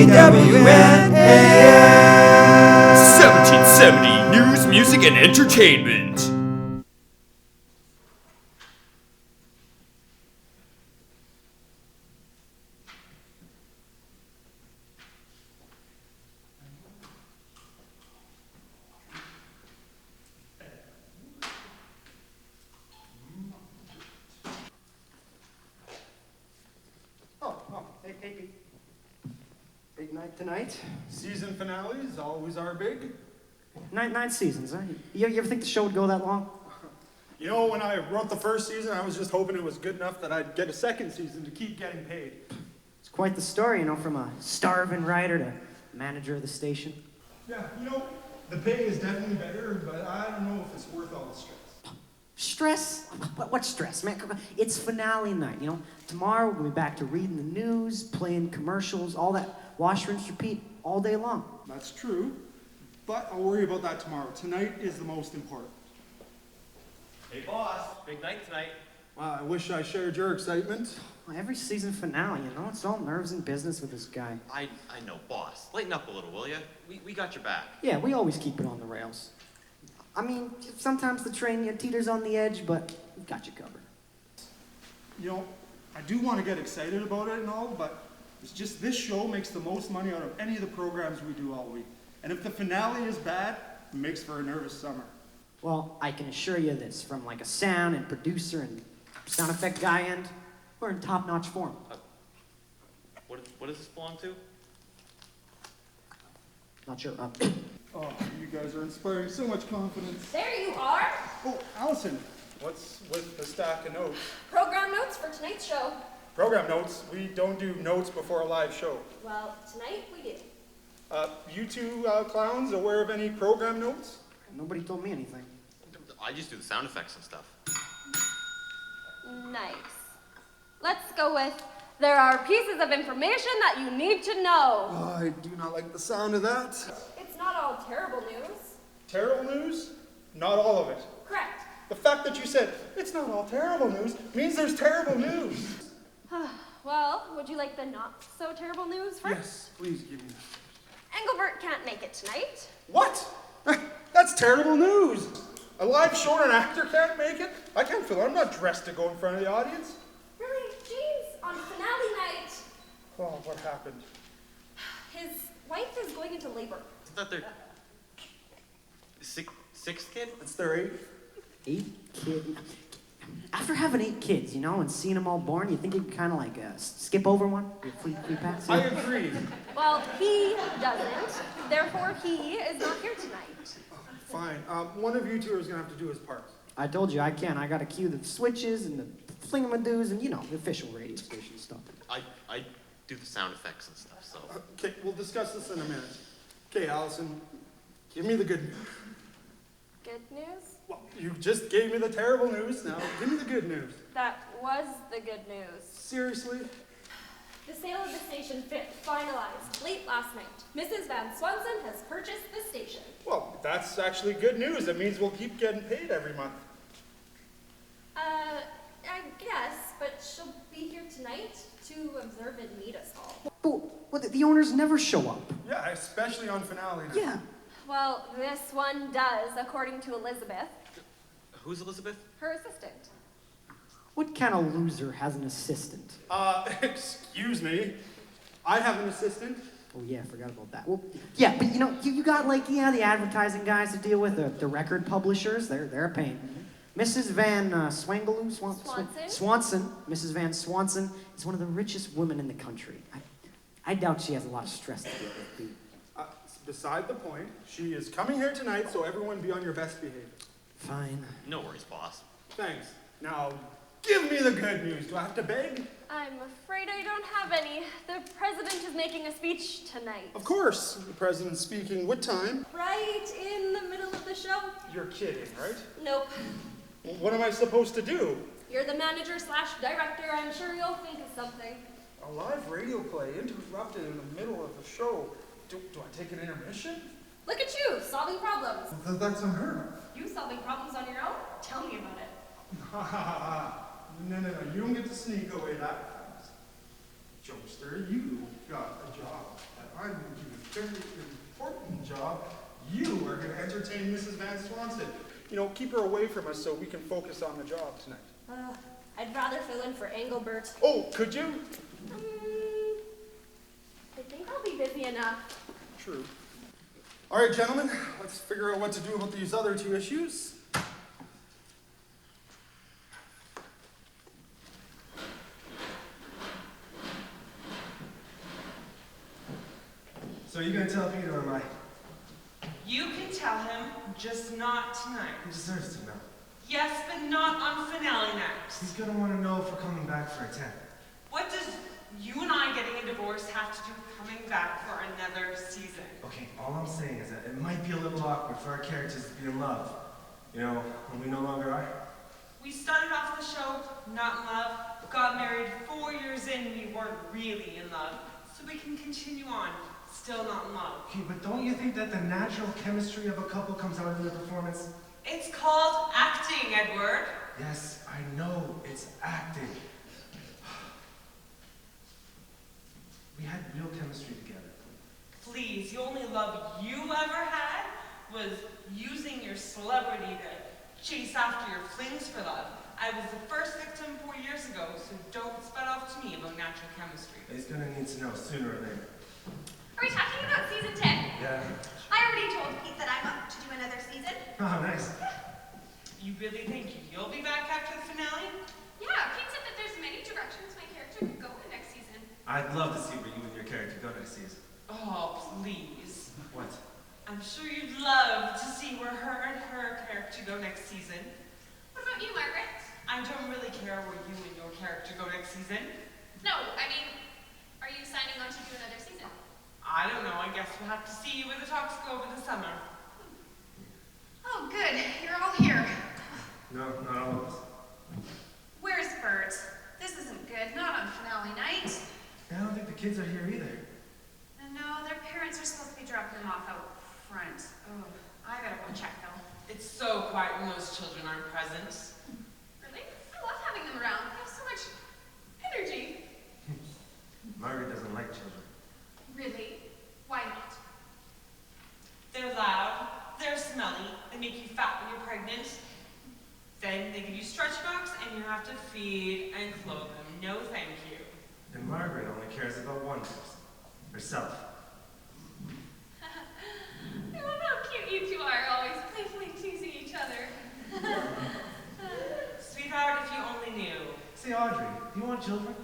WNAS 1770 News, Music, and Entertainment. Hey. Big night tonight. Season finales always are big. Nine seasons, huh? You ever think the show would go that long? You know, when I wrote the first season, I was just hoping it was good enough that I'd get a second season to keep getting paid. It's quite the story, from a starving writer to manager of the station. Yeah, the pay is definitely better, but I don't know if it's worth all the stress. Stress? What stress, man? It's finale night, Tomorrow we'll be back to reading the news, playing commercials, all that wash, rinse, repeat all day long. That's true, but I'll worry about that tomorrow. Tonight is the most important. Hey boss, big night tonight. Wow, I wish I shared your excitement. Every season finale, it's all nerves and business with this guy. I know, boss. Lighten up a little, will ya? We got your back. Yeah, we always keep it on the rails. Sometimes the train teeters on the edge, but we've got you covered. I do want to get excited about it and all, but it's just this show makes the most money out of any of the programs we do all week. And if the finale is bad, it makes for a nervous summer. Well, I can assure you this, from a sound and producer and sound effect guy end, we're in top-notch form. What does this belong to? Not sure. Oh, you guys are inspiring so much confidence. There you are! Oh, Allison, what's with the stack of notes? Program notes for tonight's show. Program notes? We don't do notes before a live show. Well, tonight we do. You two clowns aware of any program notes? Nobody told me anything. I just do the sound effects and stuff. Nice. Let's go with, there are pieces of information that you need to know. Oh, I do not like the sound of that. It's not all terrible news. Terrible news? Not all of it. Correct. The fact that you said, it's not all terrible news, means there's terrible news. Well, would you like the not so terrible news first? Yes, please give me that. Engelbert can't make it tonight. What? That's terrible news. A live show and an actor can't make it? I can't feel it. I'm not dressed to go in front of the audience. Really? Jeez, on finale night. Oh, what happened? His wife is going into labor. Is that their sixth kid? It's their eighth. 8 kids. After having 8 kids, and seeing them all born, you think you could kind of skip over one? Free pass? I agree. Well, he doesn't. Therefore, he is not here tonight. Fine. One of you two is going to have to do his part. I told you I can. I got to cue the switches and the flingamadoos and, the official radio station stuff. I do the sound effects and stuff, so. Okay, we'll discuss this in a minute. Okay, Allison, give me the good news. Good news? Well, you just gave me the terrible news. Now, give me the good news. That was the good news. Seriously? The sale of the station finalized late last night. Mrs. Van Swanson has purchased the station. Well, that's actually good news. It means we'll keep getting paid every month. I guess, but she'll be here tonight to observe and meet us all. Well, the owners never show up. Yeah, especially on finale night. Yeah. Well, this one does, according to Elizabeth, Who's Elizabeth? her assistant. What kind of loser has an assistant? Excuse me. I have an assistant. Oh, yeah, I forgot about that. Well, yeah, but you got the advertising guys to deal with, the record publishers. They're a pain. Mrs. Van Swanson. Mrs. Van Swanson is one of the richest women in the country. I doubt she has a lot of stress to deal with. Beside the point, she is coming here tonight, so everyone be on your best behavior. Fine. No worries, boss. Thanks. Now, give me the good news. Do I have to beg? I'm afraid I don't have any. The president is making a speech tonight. Of course. The president's speaking. What time? Right in the middle of the show. You're kidding, right? Nope. Well, what am I supposed to do? You're the manager/director. I'm sure you'll think of something. A live radio play interrupted in the middle of the show. Do I take an intermission? Look at you, solving problems. That's unheard of. You solving problems on your own? Tell me about it. No. You don't get to sneak away that fast. Jokester, you got a job at I'm doing a very important job. You are going to entertain Mrs. Van Swanson. You know, keep her away from us so we can focus on the job tonight. I'd rather fill in for Engelbert. Oh, could you? I think I'll be busy enough. True. All right, gentlemen, let's figure out what to do about these other two issues. So are you going to tell Peter or am I? You can tell him, just not tonight. He deserves to know. Yes, but not on finale night. He's going to want to know if we're coming back for a 10. What does you and I getting a divorce have to do with coming back for another season? Okay, all I'm saying is that it might be a little awkward for our characters to be in love. You know, when we no longer are. We started off the show not in love, got married 4 years in, we weren't really in love, so we can continue on, still not in love. Okay, but don't you think that the natural chemistry of a couple comes out in the performance? It's called acting, Edward. Yes, I know, it's acting. We had real chemistry together. Please, the only love you ever had was using your celebrity to chase after your flings for love. I was the first victim 4 years ago, so don't spout off to me about natural chemistry. He's gonna need to know sooner or later. Are we talking about season 10? Yeah. I already told Pete that I'm up to do another season. Oh, nice. You really think you'll be back after the finale? Yeah, Pete said that there's many directions my character could go in next season. I'd love to see where you and your character go next season. Oh, please. What? I'm sure you'd love to see where her and her character go next season. What about you, Margaret? I don't really care where you and your character go next season. No, I mean, are you signing on to do another season? I don't know, I guess we'll have to see where the talks go over the summer. Oh, good. You're all here. No, not all of us. Where's Bert? This isn't good. Not on finale night. I don't think the kids are here either. No, their parents are supposed to be dropping them off out front. Oh, I gotta go check though. It's so quiet when those children aren't present. Really? I love having them around. They have so much energy. Margaret doesn't like children. Really? Why not? They're loud, they're smelly, they make you fat when you're pregnant. Then they give you stretch marks and you have to feed and clothe them. No thank you. And Margaret only cares about one person. Herself. I love how cute you two are, always playfully teasing each other. Sweetheart, if you only knew. Say, Audrey, do you want children?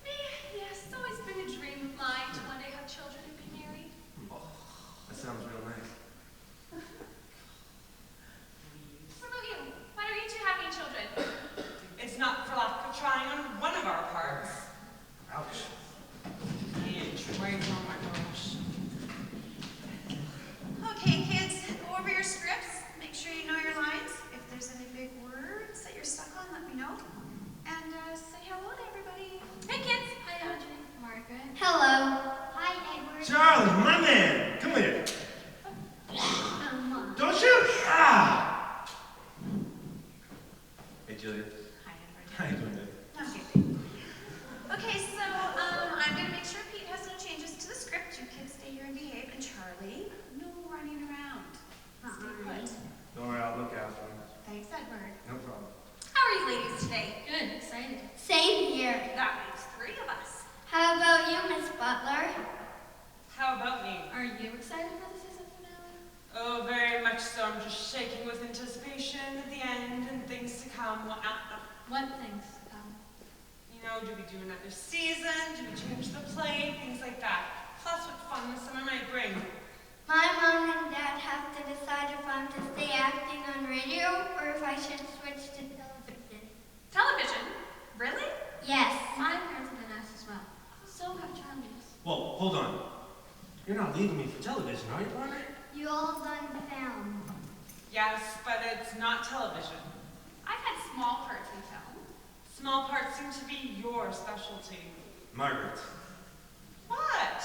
Me? Yes, it's always been a dream of mine to one day have children and be married. That sounds real nice. What about you? Why don't you two have any children? It's not for lack of trying on one of our parts. Ouch. Wait, oh my gosh. Okay, kids, go over your scripts. Make sure you know your lines. If there's any big words that you're stuck on, let me know. And say hello to everybody. Hey, kids. Hi, Audrey. Margaret. Hello. Hi, Edward. Charlie, my man! Come here. Don't shoot! Ah! Hey, Julia. Hi, Edward. How you doing, Dave? Okay, so I'm gonna make sure Pete has no changes to the script. You kids stay here and behave. And Charlie, no running around. Stay put. Don't worry, I'll look after him. Thanks, Edward. No problem. How are you ladies today? Good, excited. Same here. That makes 3 of us. How about you, Miss Butler? How about me? Are you excited for the season finale? Oh, very much so. I'm just shaking with anticipation at the end and things to come. What things? You know, do we do another season? Do we change the play? Things like that. Plus what fun the summer might bring. My mom and dad have to decide if I'm to stay acting on radio or if I should switch to television. Television? Really? Yes. My parents have been asked as well. So have Charlie's. Whoa, hold on. You're not leaving me for television, are you, partner? You all done film. Yes, but it's not television. I've had small parts in film. Small parts seem to be your specialty. Margaret. What?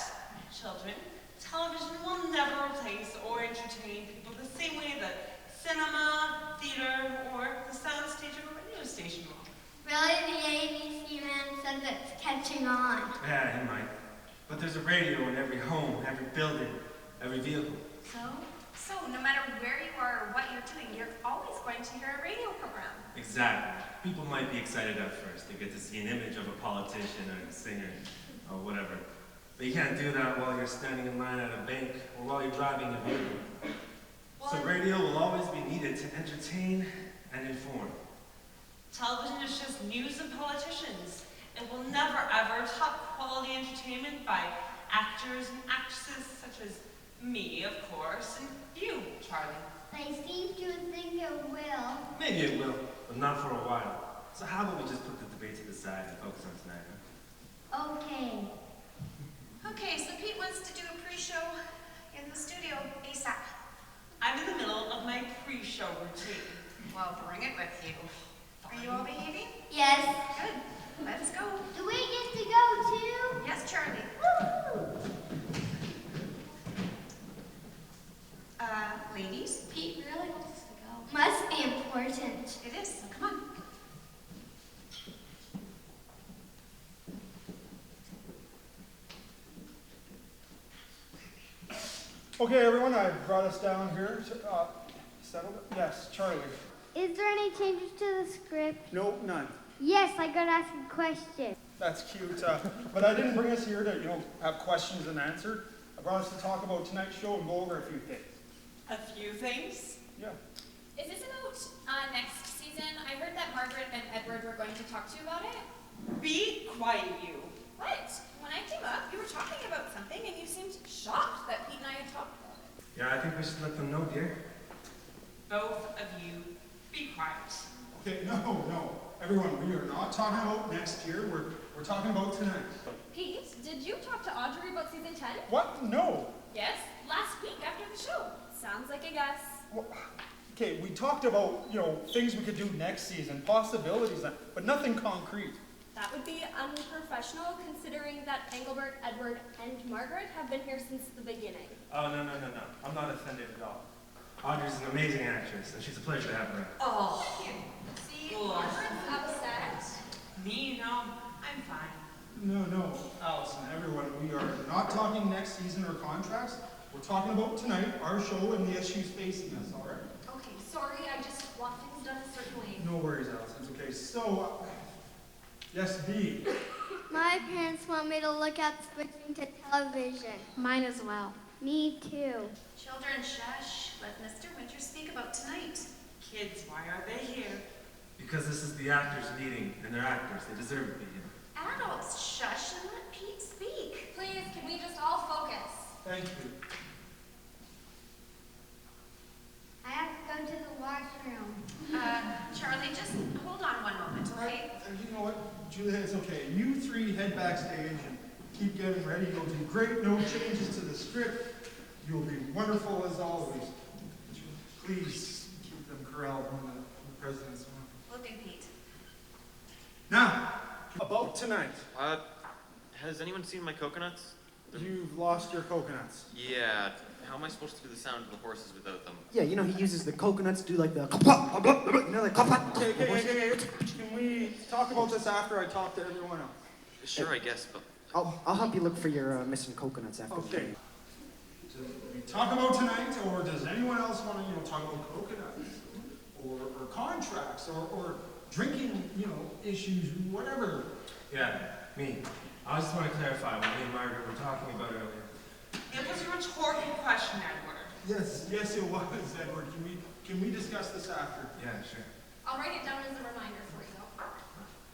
Children, television will never replace or entertain people the same way that cinema, theater, or the soundstage of a radio station will. Really, the ABC man says it's catching on. Yeah, he might. But there's a radio in every home, every building, every vehicle. So no matter where you are or what you're doing, you're always going to hear a radio program. Exactly. People might be excited at first. They get to see an image of a politician or a singer or whatever. But you can't do that while you're standing in line at a bank or while you're driving a vehicle. So radio will always be needed to entertain and inform. Television is just news and politicians. It will never ever top quality entertainment by actors and actresses such as me, of course, and you, Charlie. I seem to think it will. Maybe it will, but not for a while. So how about we just put the debate to the side and focus on tonight, huh? Okay. Okay, so Pete wants to do a pre-show in the studio ASAP. I'm in the middle of my pre-show routine. Well, bring it with you. Are you all behaving? Yes. Good. Let's go. Do we get to go too? Yes, Charlie. Woo! Ladies? Pete really wants to go. Must be important. It is, so come on. Okay, everyone, I brought us down here to settle it. Yes, Charlie. Is there any changes to the script? No, none. Yes, I gotta ask a question. That's cute. But I didn't bring us here to, have questions and answer. I brought us to talk about tonight's show and go over a few things. A few things? Yeah. Is this about next season? I heard that Margaret and Edward were going to talk to you about it. Be quiet, you. What? When I came up, you were talking about something and you seemed shocked that Pete and I had talked about it. Yeah, I think we should let them know, dear. Both of you, be quiet. Okay, no. Everyone, we are not talking about next year. We're talking about tonight. Pete, did you talk to Audrey about season 10? What? No. Yes, last week after the show. Sounds like a guess. Well, okay, we talked about, things we could do next season, possibilities, but nothing concrete. That would be unprofessional considering that Engelbert, Edward, and Margaret have been here since the beginning. Oh, no. I'm not offended at all. Audrey's an amazing actress, and she's a pleasure to have around. Oh, See, Ugh. Margaret's upset. me, no, I'm fine. No, Allison, everyone, we are not talking next season or contracts. We're talking about tonight, our show, and the issues facing us, all right? Okay, sorry, I just want things done a certain way. No worries, Allison, it's okay. So, yes, B. My parents want me to look at switching to television. Mine as well. Me too. Children, shush. Let Mr. Winters speak about tonight. Kids, why are they here? Because this is the actors' meeting, and they're actors. They deserve to be here. Adults, shush and let Pete speak. Please, can we just all focus? Thank you. I have to go to the washroom. Charlie, just hold on one moment, okay? You know what, Julia, it's okay. You three head backstage and keep getting ready. You'll do great. No changes to the script. You'll be wonderful as always. Please keep them corralled when the president's on. Will do, Pete. Now, about tonight. Has anyone seen my coconuts? You've lost your coconuts. Yeah, how am I supposed to do the sound of the horses without them? Yeah, he uses the coconuts to do like the Okay. Can we talk about this after I talk to everyone else? Sure, I guess, but... I'll help you look for your missing coconuts after. Okay. Do we talk about tonight, or does anyone else want to, talk about coconuts, or contracts, or drinking, issues, whatever? Yeah, me. I just want to clarify what me and Margaret were talking about earlier. It was a rhetorical question, Edward. Yes, it was, Edward. Can we discuss this after? Yeah, sure. I'll write it down as a reminder for you.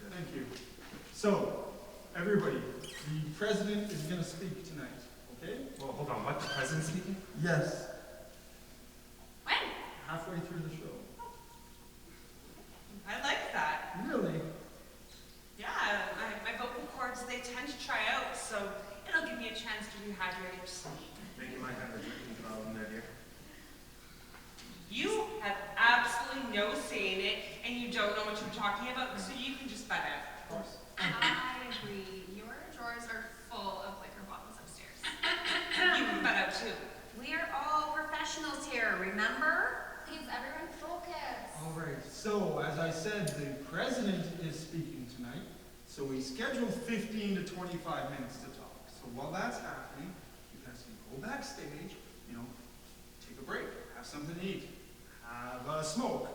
Thank you. So, everybody, the president is going to speak tonight, okay? Well, hold on. What? The president speaking? Yes. When? Halfway through the show. I like that. Really? Yeah, my vocal cords, they tend to try out, so it'll give me a chance to rehydrate your sleep. Think you might have a drinking problem there, dear. You have absolutely no say in it, and you don't know what you're talking about, so you can just butt out. Of course. I agree. Your drawers are full of liquor bottles upstairs. You can butt out too. We are all professionals here, remember? Please, everyone focus. All right, so as I said, the president is speaking tonight, so we scheduled 15 to 25 minutes to talk. So while that's happening, you guys can go backstage, you know, take a break, have something to eat, have a smoke,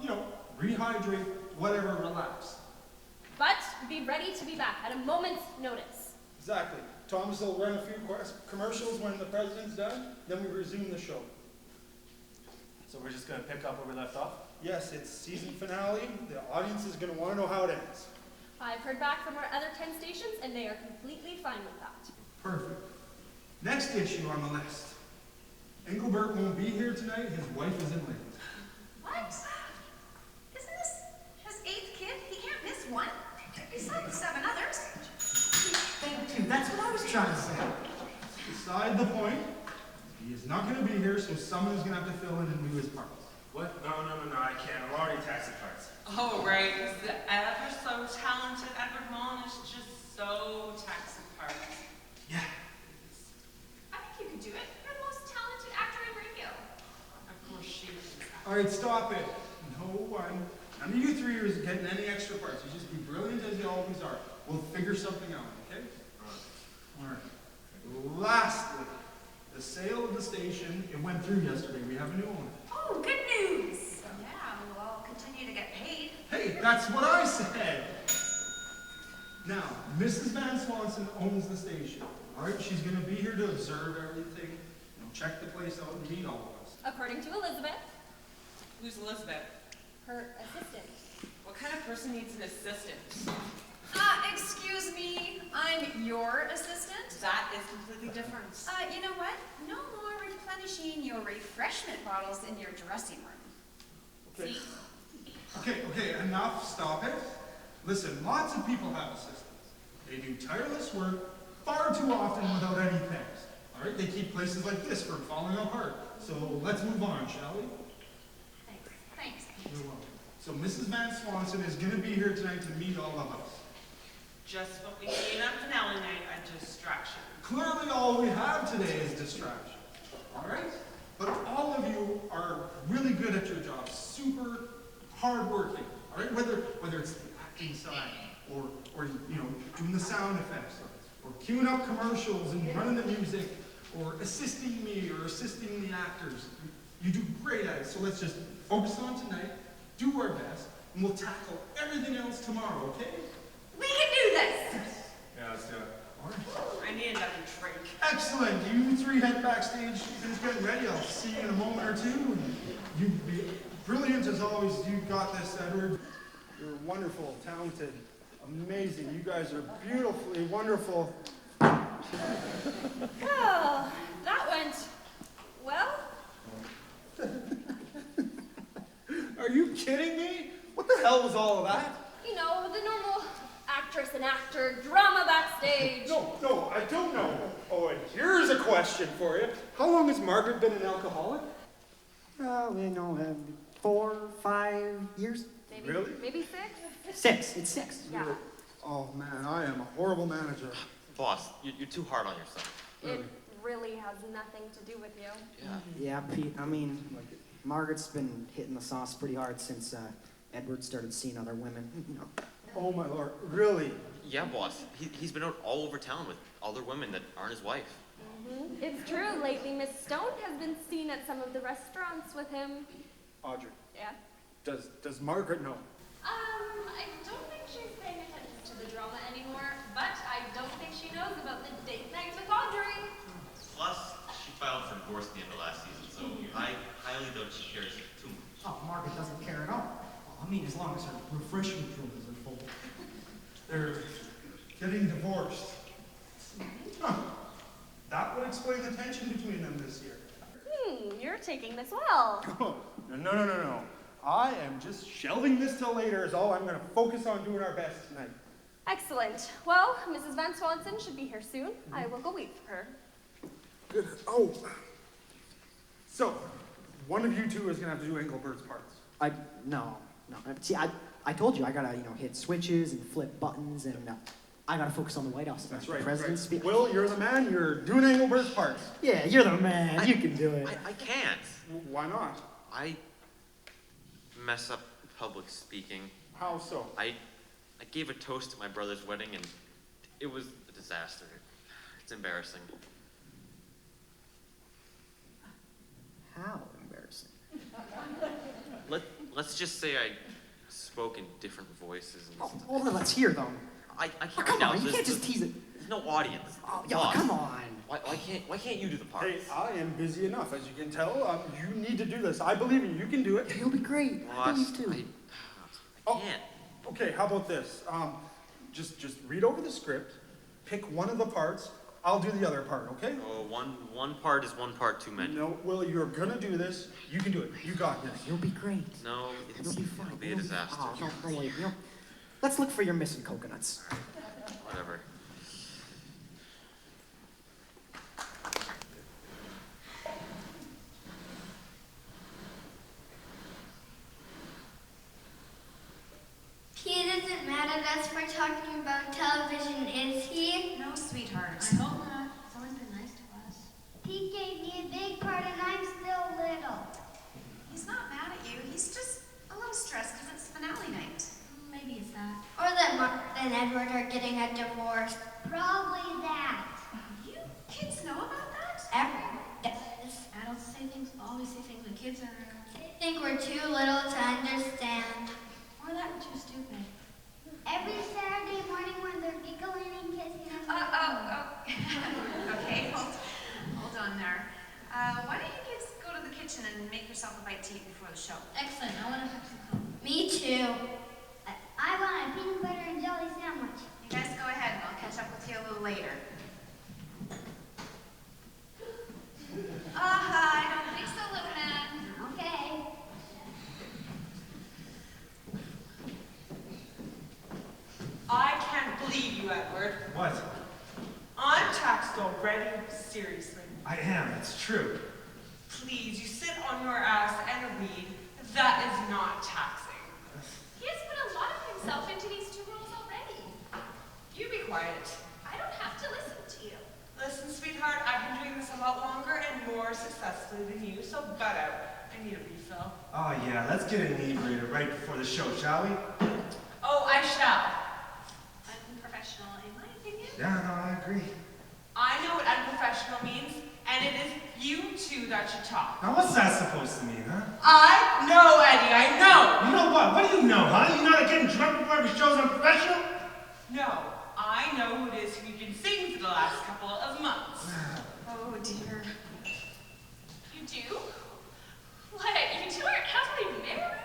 you know, rehydrate, whatever, relax. But be ready to be back at a moment's notice. Exactly. Thomas will run a few commercials when the president's done, then we resume the show. So we're just gonna pick up where we left off? Yes, it's season finale. The audience is going to want to know how it ends. I've heard back from our other 10 stations, and they are completely fine with that. Perfect. Next issue on the list. Engelbert won't be here tonight. His wife is in labor. What? Isn't this his 8th kid? He can't miss one. Besides 7 others. Thank you. That's what I was trying to say. Beside the point, he is not going to be here, so someone is going to have to fill in and do his part. What? No, I can't. I'm already taxi cards. Oh, right. The ever so talented Edward Mullen is just so taxi-parked. Yeah. I think you could do it. You're the most talented actor in radio. Of course she is. All right, stop it. No one. None of you three are getting any extra parts. You just be brilliant as you always are. We'll figure something out, okay? All right. Lastly, the sale of the station, it went through yesterday. We have a new owner. Oh, good news. Yeah, we'll all continue to get paid. Hey, that's what I said. Now, Mrs. Van Swanson owns the station. All right, she's going to be here to observe everything, you know, check the place out and meet all of us. According to Elizabeth, Who's Elizabeth? her assistant. What kind of person needs an assistant? Excuse me, I'm your assistant. That is completely different. You know what? No more replenishing your refreshment bottles in your dressing room. Okay. Okay, enough, stop it. Listen, lots of people have assistants. They do tireless work far too often without any thanks. All right, they keep places like this from falling apart. So let's move on, shall we? Thanks. You're welcome. So Mrs. Van Swanson is going to be here tonight to meet all of us. Just what we need on finale night, a distraction. Clearly all we have today is distraction. All right? But all of you are really good at your job, super hardworking. All right? Whether it's the acting side or you know, doing the sound effects or queuing up commercials and running the music or assisting me or assisting the actors. You do great at it. So let's just focus on tonight, do our best, and we'll tackle everything else tomorrow, okay? We can do this. Yeah, let's do it. All right. I need another drink. Excellent. You three head backstage. Finish getting ready. I'll see you in a moment or two. You be brilliant as always. You got this, Edward. You're wonderful, talented, amazing. You guys are beautifully wonderful. Oh, that went well. Are you kidding me? What the hell was all of that? You know, the normal actress and actor drama backstage. No, I don't know. Oh, and here's a question for you. How long has Margaret been an alcoholic? Well, you know, 4, 5 years? Maybe, Really? Maybe 6? 6. It's 6. Yeah. Oh man, I am a horrible manager. Boss, you're too hard on yourself. It really has nothing to do with you. Yeah. Yeah, Pete, I mean, Margaret's been hitting the sauce pretty hard since Edward started seeing other women, you know. Oh my lord, really? Yeah, boss. He's been out all over town with other women that aren't his wife. Mm-hmm. It's true. Lately, Miss Stone has been seen at some of the restaurants with him. Audrey, Yeah. does Margaret know? I don't think she's paying attention to the drama anymore, but I don't think she knows about the date night with Audrey. Plus, she filed for divorce at the end of last season, so I highly doubt she cares too much. Oh, Margaret doesn't care at all. I mean, as long as her refreshment drawers are full. They're getting divorced. Huh. That would explain the tension between them this year. You're taking this well. No. I am just shelving this till later is all. I'm going to focus on doing our best tonight. Excellent. Well, Mrs. Van Swanson should be here soon. I will go wait for her. Good. Oh. So, one of you two is going to have to do Engelbert's parts. No. See, I told you I gotta, hit switches and flip buttons, and I gotta focus on the White House. That's The right. President's speech. Will, you're the man. You're doing Engelbert's parts. Yeah, you're the man. You can do it. I can't. Why not? I mess up public speaking. How so? I gave a toast at my brother's wedding, and it was a disaster. It's embarrassing. How embarrassing. Let's just say I spoke in different voices and Oh, stuff. well, then let's hear them. I can't Oh, right come now. on, you can't just tease it. There's no audience. Oh, yeah, Boss. come on. Why can't you do the part? Hey, I am busy enough, as you can tell. You need to do this. I believe in you. You can do it. You'll be great. I Boss, believe too. I Oh. can't. Okay, how about this? Just read over the script, pick one of the parts. I'll do the other part, okay? Oh, one part is one part too many. No, Will, you're gonna do this. You can do it. You got this. You'll be great. No, You'll be fine. it'll be a You'll disaster. Oh, don't worry. Let's look for your missing coconuts. Whatever. He isn't mad at us for talking about television, is he? No, sweetheart. I hope not. He's always been nice to us. He gave me a big part and I'm still little. He's not mad at you. He's just a little stressed because it's finale night. Maybe it's that. Or that Mark and Edward are getting a divorce. Probably that. You kids know about that? Everyone does. Adults always say things when kids are around. They think we're too little to understand. Or that we're too stupid. Every Saturday morning when they're giggling and kissing us. Okay, hold on there. Why don't you kids go to the kitchen and make yourself a bite to eat before the show? Excellent. I want a Pepsi Cola. Me too. I want a peanut butter and jelly sandwich. You guys go ahead and I'll catch up with you a little later. I don't think so, little man. Okay. I can't believe you, Edward. What? I'm taxed already? Seriously. I am, it's true. Please, you sit on your ass and read. That is not taxing. He has put a lot of himself into these 2 roles already. You be quiet. I don't have to listen to you. Listen, sweetheart, I've been doing this a lot longer and more successfully than you, so butt out. I need a refill. Oh yeah, let's get inebriated right before the show, shall we? Oh, I shall. Unprofessional, in my opinion. Yeah, no, I agree. I know what unprofessional means, and it is you two that should talk. Now what's that supposed to mean, huh? I know, Eddie, I know! You know what? What do you know, huh? You know that getting drunk before every show's unprofessional? No, I know who it is who you've been seeing for the last couple of months. Oh dear. You do? What? You two aren't happily married?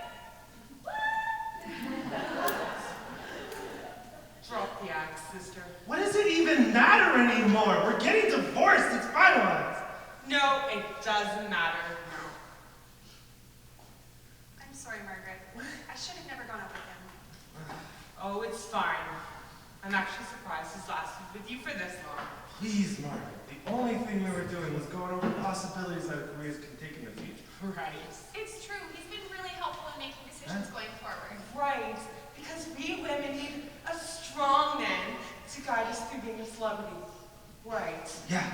Drop the axe, sister. What does it even matter anymore? We're getting divorced. It's finalized. No, it doesn't matter. I'm sorry, Margaret. I should have never gone out with him. Oh, it's fine. I'm actually surprised he's lasted with you for this long. Please, Margaret. The only thing we were doing was going over possibilities that our careers can take in the future. Right. It's true. He's been really helpful in making decisions going forward. Right. Because we women need a strong man to guide us through being a celebrity. Right. Yeah,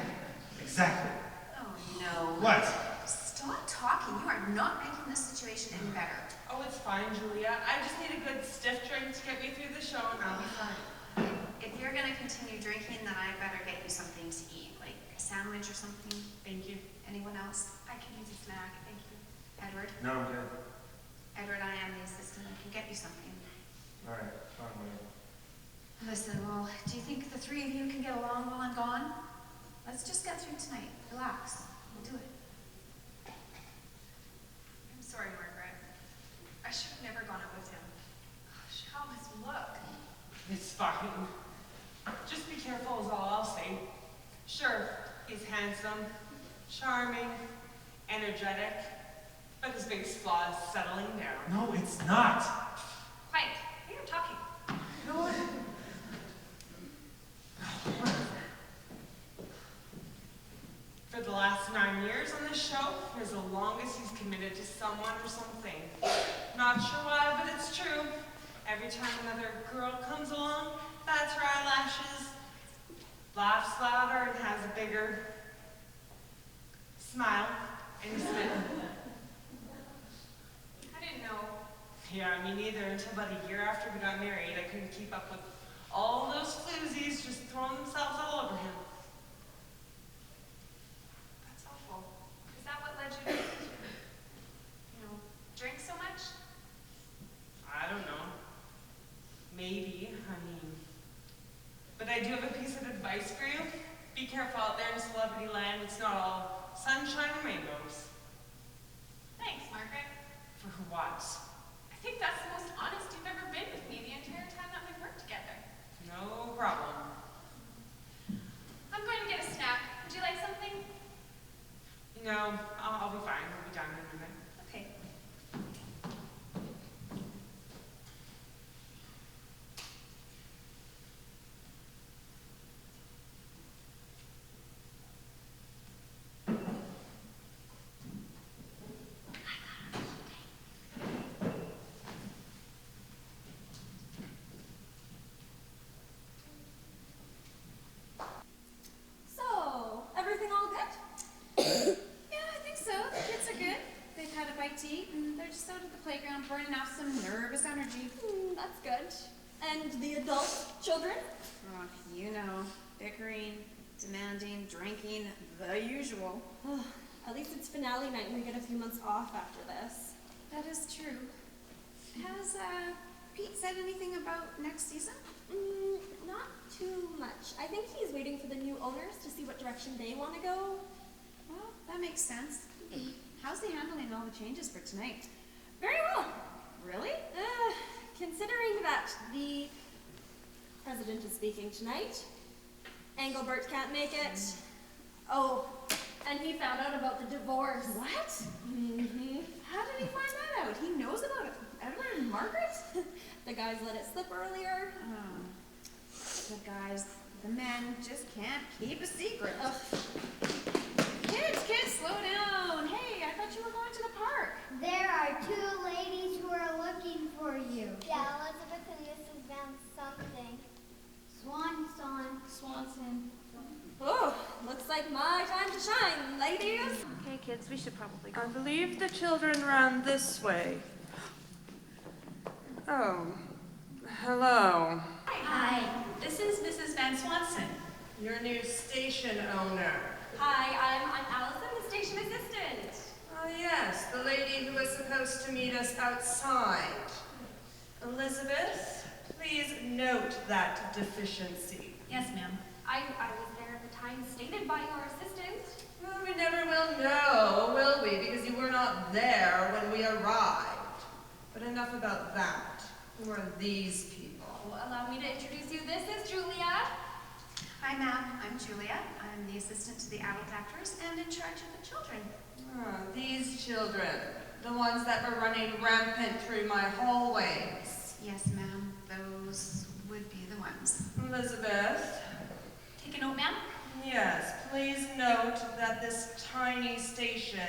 exactly. Oh no. What? Stop talking. You are not making this situation any better. Oh, it's fine, Julia. I just need a good stiff drink to get me through the show and I'll be fine. If you're gonna continue drinking, then I better get you something to eat, like a sandwich or something. Thank you. Anyone else? I can use a snack. Thank you. Edward? No, I'm good. Edward, I am the assistant. I can get you something. All right, fine, whatever. Listen, well, do you think the 3 of you can get along while I'm gone? Let's just get through tonight. Relax. We'll do it. I'm sorry, Margaret. I should have never gone out with him. Gosh, how his look. It's fine. Just be careful is all I'll say. Sure, he's handsome, charming, energetic, but his biggest flaw is settling down. No, it's not. Quiet. We are talking. You know what? For the last 9 years on this show, is the longest he's committed to someone or something. Not sure why, but it's true. Every time another girl comes along, bats her eyelashes, laughs louder, and has a bigger smile, and he's smitten. I didn't know. Yeah, me neither, until about a year after we got married. I couldn't keep up with all those floozies just throwing themselves all over him. ice cream. Be careful out there in celebrity land. It's not all sunshine and rainbows. Thanks, Margaret. For what? I think that's the most honest you've ever been with me the entire time that we've worked together. No problem. I'm going to get a snack. Would you like something? No, I'll be fine. We'll be done in a minute. Okay. So, everything all good? Yeah, I think so. The kids are good. They've had a bite to eat, and they're just out at the playground burning off some nervous energy. That's good. And the adult children? Oh, you know, bickering, demanding, drinking, the usual. At least it's finale night and we get a few months off after this. That is true. Has Pete said anything about next season? Not too much. I think he's waiting for the new owners to see what direction they want to go. Well, that makes sense. How's he handling all the changes for tonight? Very well. Really? Considering that the president is speaking tonight, Engelbert can't make it. Oh, and he found out about the divorce. What? Mm-hmm. How did he find that out? He knows about it. Edward and Margaret? The guys let it slip earlier. The guys, the men just can't keep a secret. Ugh. Kids, slow down. Hey, I thought you were going to the park. There are two ladies who are looking for you. Yeah, Elizabeth and Mrs. Van something. Swanson. Oh, looks like my time to shine, ladies. Okay, kids, we should probably go. I believe the children ran this way. Oh, hello. Hi, this is Mrs. Van Swanson, your new station owner. Hi, I'm Allison, the station assistant. Oh yes, the lady who was supposed to meet us outside. Elizabeth, please note that deficiency. Yes, ma'am. I was there at the time stated by your assistant. Well, we never will know, will we? Because you were not there when we arrived. But enough about that. Who are these people? Allow me to introduce you. This is Julia. Hi, ma'am. I'm Julia. I'm the assistant to the adult actors and in charge of the children. Ah, these children. The ones that were running rampant through my hallways. Yes, ma'am. Those would be the ones. Elizabeth? Take a note, ma'am. Yes, please note that this tiny station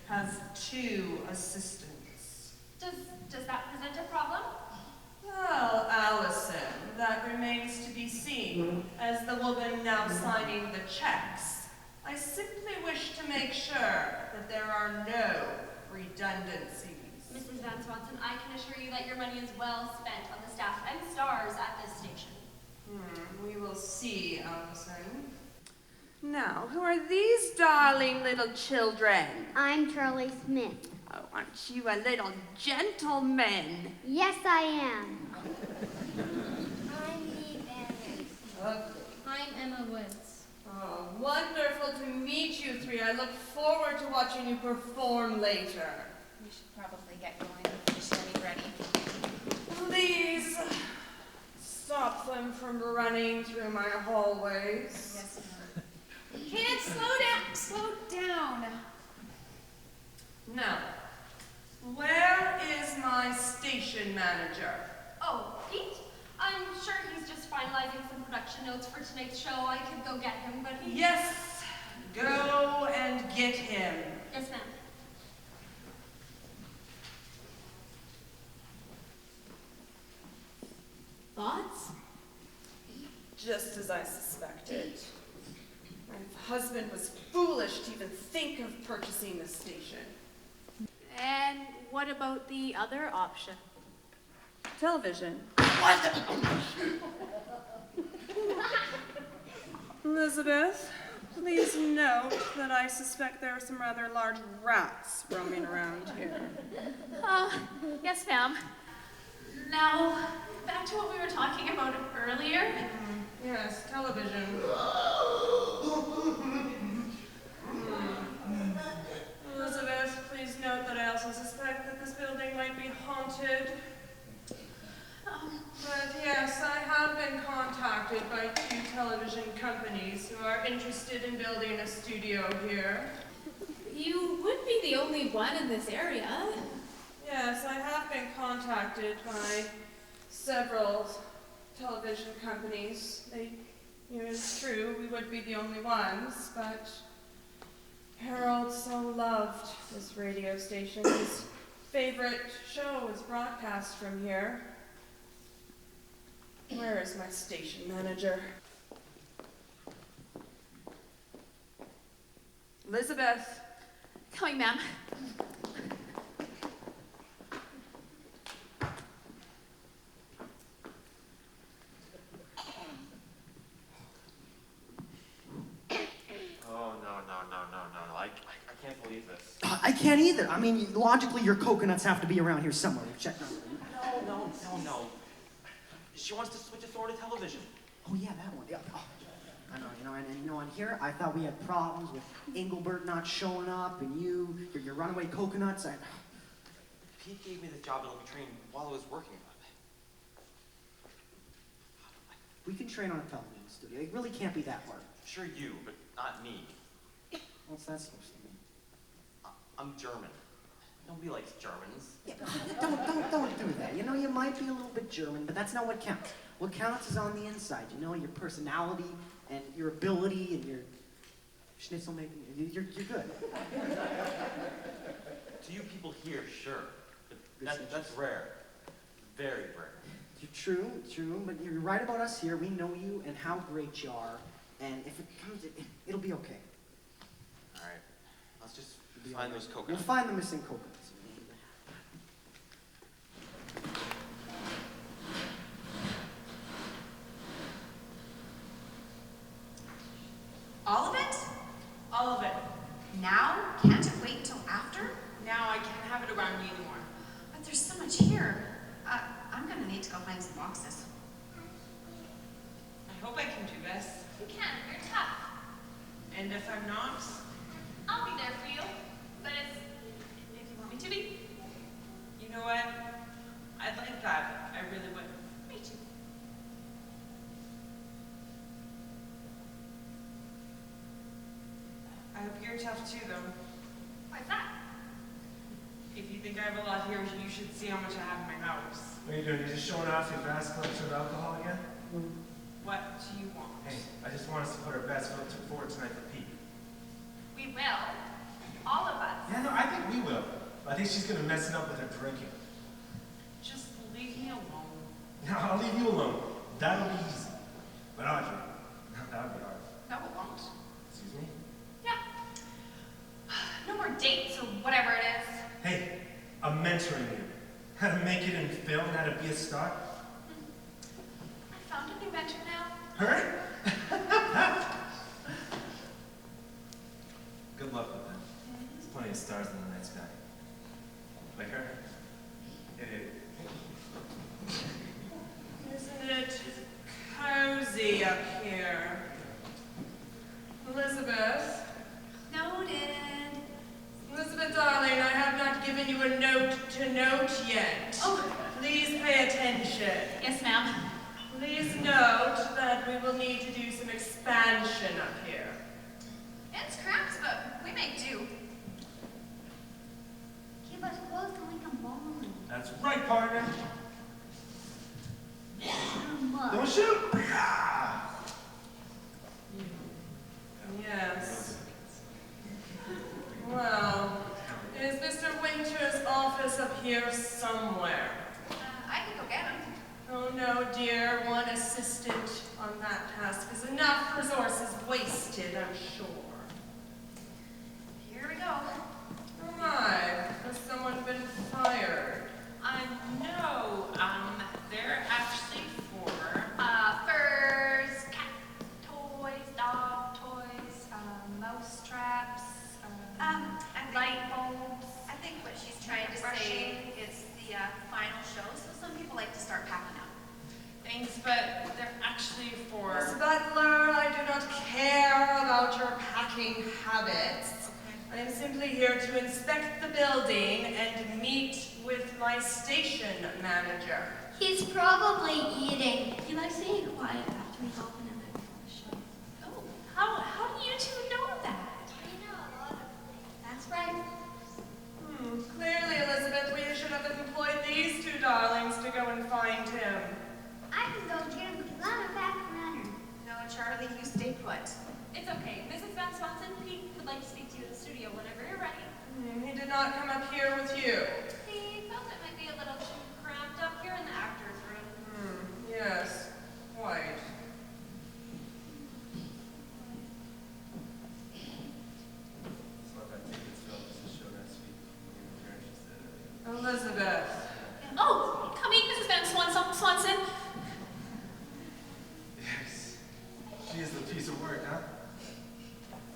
has 2 assistants. Does that present a problem? Well, Allison, that remains to be seen, as the woman now signing the checks. I simply wish to make sure that there are no redundancies. Mrs. Van Swanson, I can assure you that your money is well spent on the staff and stars at this station. We will see, Allison. Now, who are these darling little children? I'm Charlie Smith. Oh, aren't you a little gentleman? Yes, I am. I'm Lee Banners. I'm Emma Woods. Oh, wonderful to meet you 3. I look forward to watching you perform later. We should probably get going. Finish getting ready. Please stop them from running through my hallways. Yes, ma'am. Kids, slow down. Now, where is my station manager? Oh, Pete? I'm sure he's just finalizing some production notes for tonight's show. I could go get him, but he... Yes, go and get him. Yes, ma'am. Thoughts? Just as I suspected. My husband was foolish to even think of purchasing this station. And what about the other option? Television. Elizabeth, please note that I suspect there are some rather large rats roaming around here. Yes, ma'am. Now, back to what we were talking about earlier. Yes, television. Elizabeth, please note that I also suspect that this building might be haunted. But yes, I have been contacted by 2 television companies who are interested in building a studio here. You wouldn't be the only one in this area. Yes, I have been contacted by several television companies. It's true, we would be the only ones, but Harold so loved this radio station. His favorite show was broadcast from here. Where is my station manager? Elizabeth. Coming, ma'am. Oh, no. I can't believe this. I can't either. I mean, logically, your coconuts have to be around here somewhere. Check them. No. She wants to switch us over to television. Oh, yeah, that one. Yeah. Oh, I know, and on here, I thought we had problems with Engelbert not showing up, and your runaway coconuts. Pete gave me the job to let me train while I was working on it. We can train on a television studio. It really can't be that hard. Sure you, but not me. What's that supposed to mean? I'm German. Nobody likes Germans. Yeah, don't do that. You might be a little bit German, but that's not what counts. What counts is on the inside. Your personality and your ability and your schnitzel making. You're good. To you people here, sure. But that's rare. Very rare. You're true, but you're right about us here. We know you and how great you are. And if it comes, it'll be okay. All right. Let's just find those coconuts. We'll find the missing coconuts. All of it? All of it. Now? Can't it wait till after? Now I can't have it around me anymore. But there's so much here. I'm gonna need to go find some boxes. I hope I can do this. You can. You're tough. And if I'm not, I'll be there for you. But if you want me to be. you know what? I'd like that. I really would. Me too. I hope you're tough too, though. Why's that? If you think I have a lot here, you should see how much I have in my house. What are you doing? You just showing off your vast collection of alcohol again? What do you want? Hey, I just want us to put our best foot forward tonight for Pete. We will. All of us. Yeah, no, I think we will. But I think she's gonna mess it up with her drinking. Just leave me alone. No, I'll leave you alone. That'll be easy. But Audrey, that'll be hard. No, it won't. Excuse me? Yeah. No more dates or whatever it is. Hey, I'm mentoring you. How to make it in film, how to be a star. I found a new mentor now. Her? Good luck with them. There's plenty of stars in the night sky. Like her? Isn't it cozy up here? Elizabeth? Noted. Elizabeth, darling, I have not given you a note to note yet. Oh. Please pay attention. Yes, ma'am. Please note that we will need to do some expansion up here. It's cramped, but we make do. Keep us close and we can bond. That's right, partner. Much. Don't shoot! Yes. Well, is Mr. Winter's office up here somewhere? I can go get him. Oh no, dear. One assistant on that task is enough resources wasted, I'm sure. Here we go. Oh my, has someone been fired? No, they're actually for... Furs, cat toys, dog toys, mouse traps, light bulbs. I think what she's trying to say is the final show, so some people like to start packing up. Thanks, but they're actually for... Miss Butler, I do not care about your packing habits. I am simply here to inspect the building and meet with my station manager. He's probably eating. He likes being quiet after we help him before the show. Oh, how do you two know that? I know a lot of things. That's right. Clearly, Elizabeth, we should have employed these two darlings to go and find him. I can go get him because I'm a fast runner. No, Charlie, you stay put. It's okay. Mrs. Van Swanson, Pete would like to speak to you in the studio whenever you're ready. He did not come up here with you. He felt it might be a little too cramped up here in the actor's room. Yes, quite. Elizabeth. Oh, come in, Mrs. Van Swanson. Yes. She is a piece of work, huh?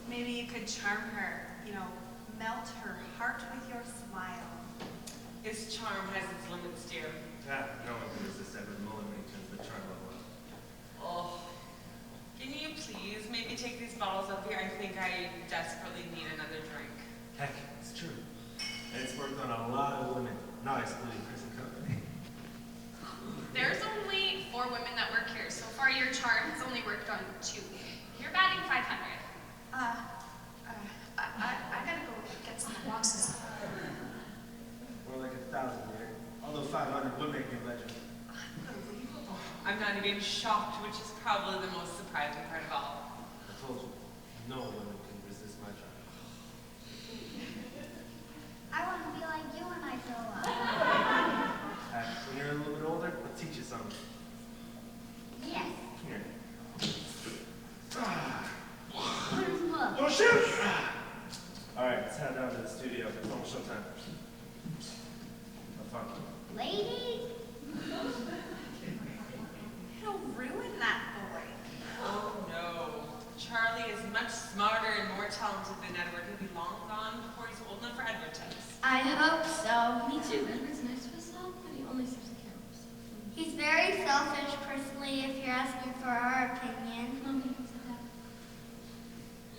Maybe you could charm her, melt her heart with your smile. His charm has its limits, dear. No one can resist Edward Mullen when he turns the charm level up. Oh, can you please maybe take these bottles up here? I think I desperately need another drink. Heck, it's true. And it's worked on a lot of women, not excluding Chris and Company. There's only 4 women that work here. So far, your charm has only worked on 2. You're batting 500. I gotta go get some boxes. More like 1,000 here. Although 500 would make me a legend. Unbelievable. I'm not even shocked, which is probably the most surprising part of all. I told you, no woman can resist my charm. I want to be like you when I grow up. When you're a little bit older, I'll teach you something. Yes. Here. Oh, shoot! Alright, let's head down to the studio. It's almost showtime. Have fun. Ladies. It'll ruin that boy. Oh no. Charlie is much smarter and more talented than Edward. He'll be long gone before he's old enough for Edward types. I hope so. Me too. Edward's nice to himself, but he only sees the cameras. He's very selfish personally if you're asking for our opinion. Mommy said that.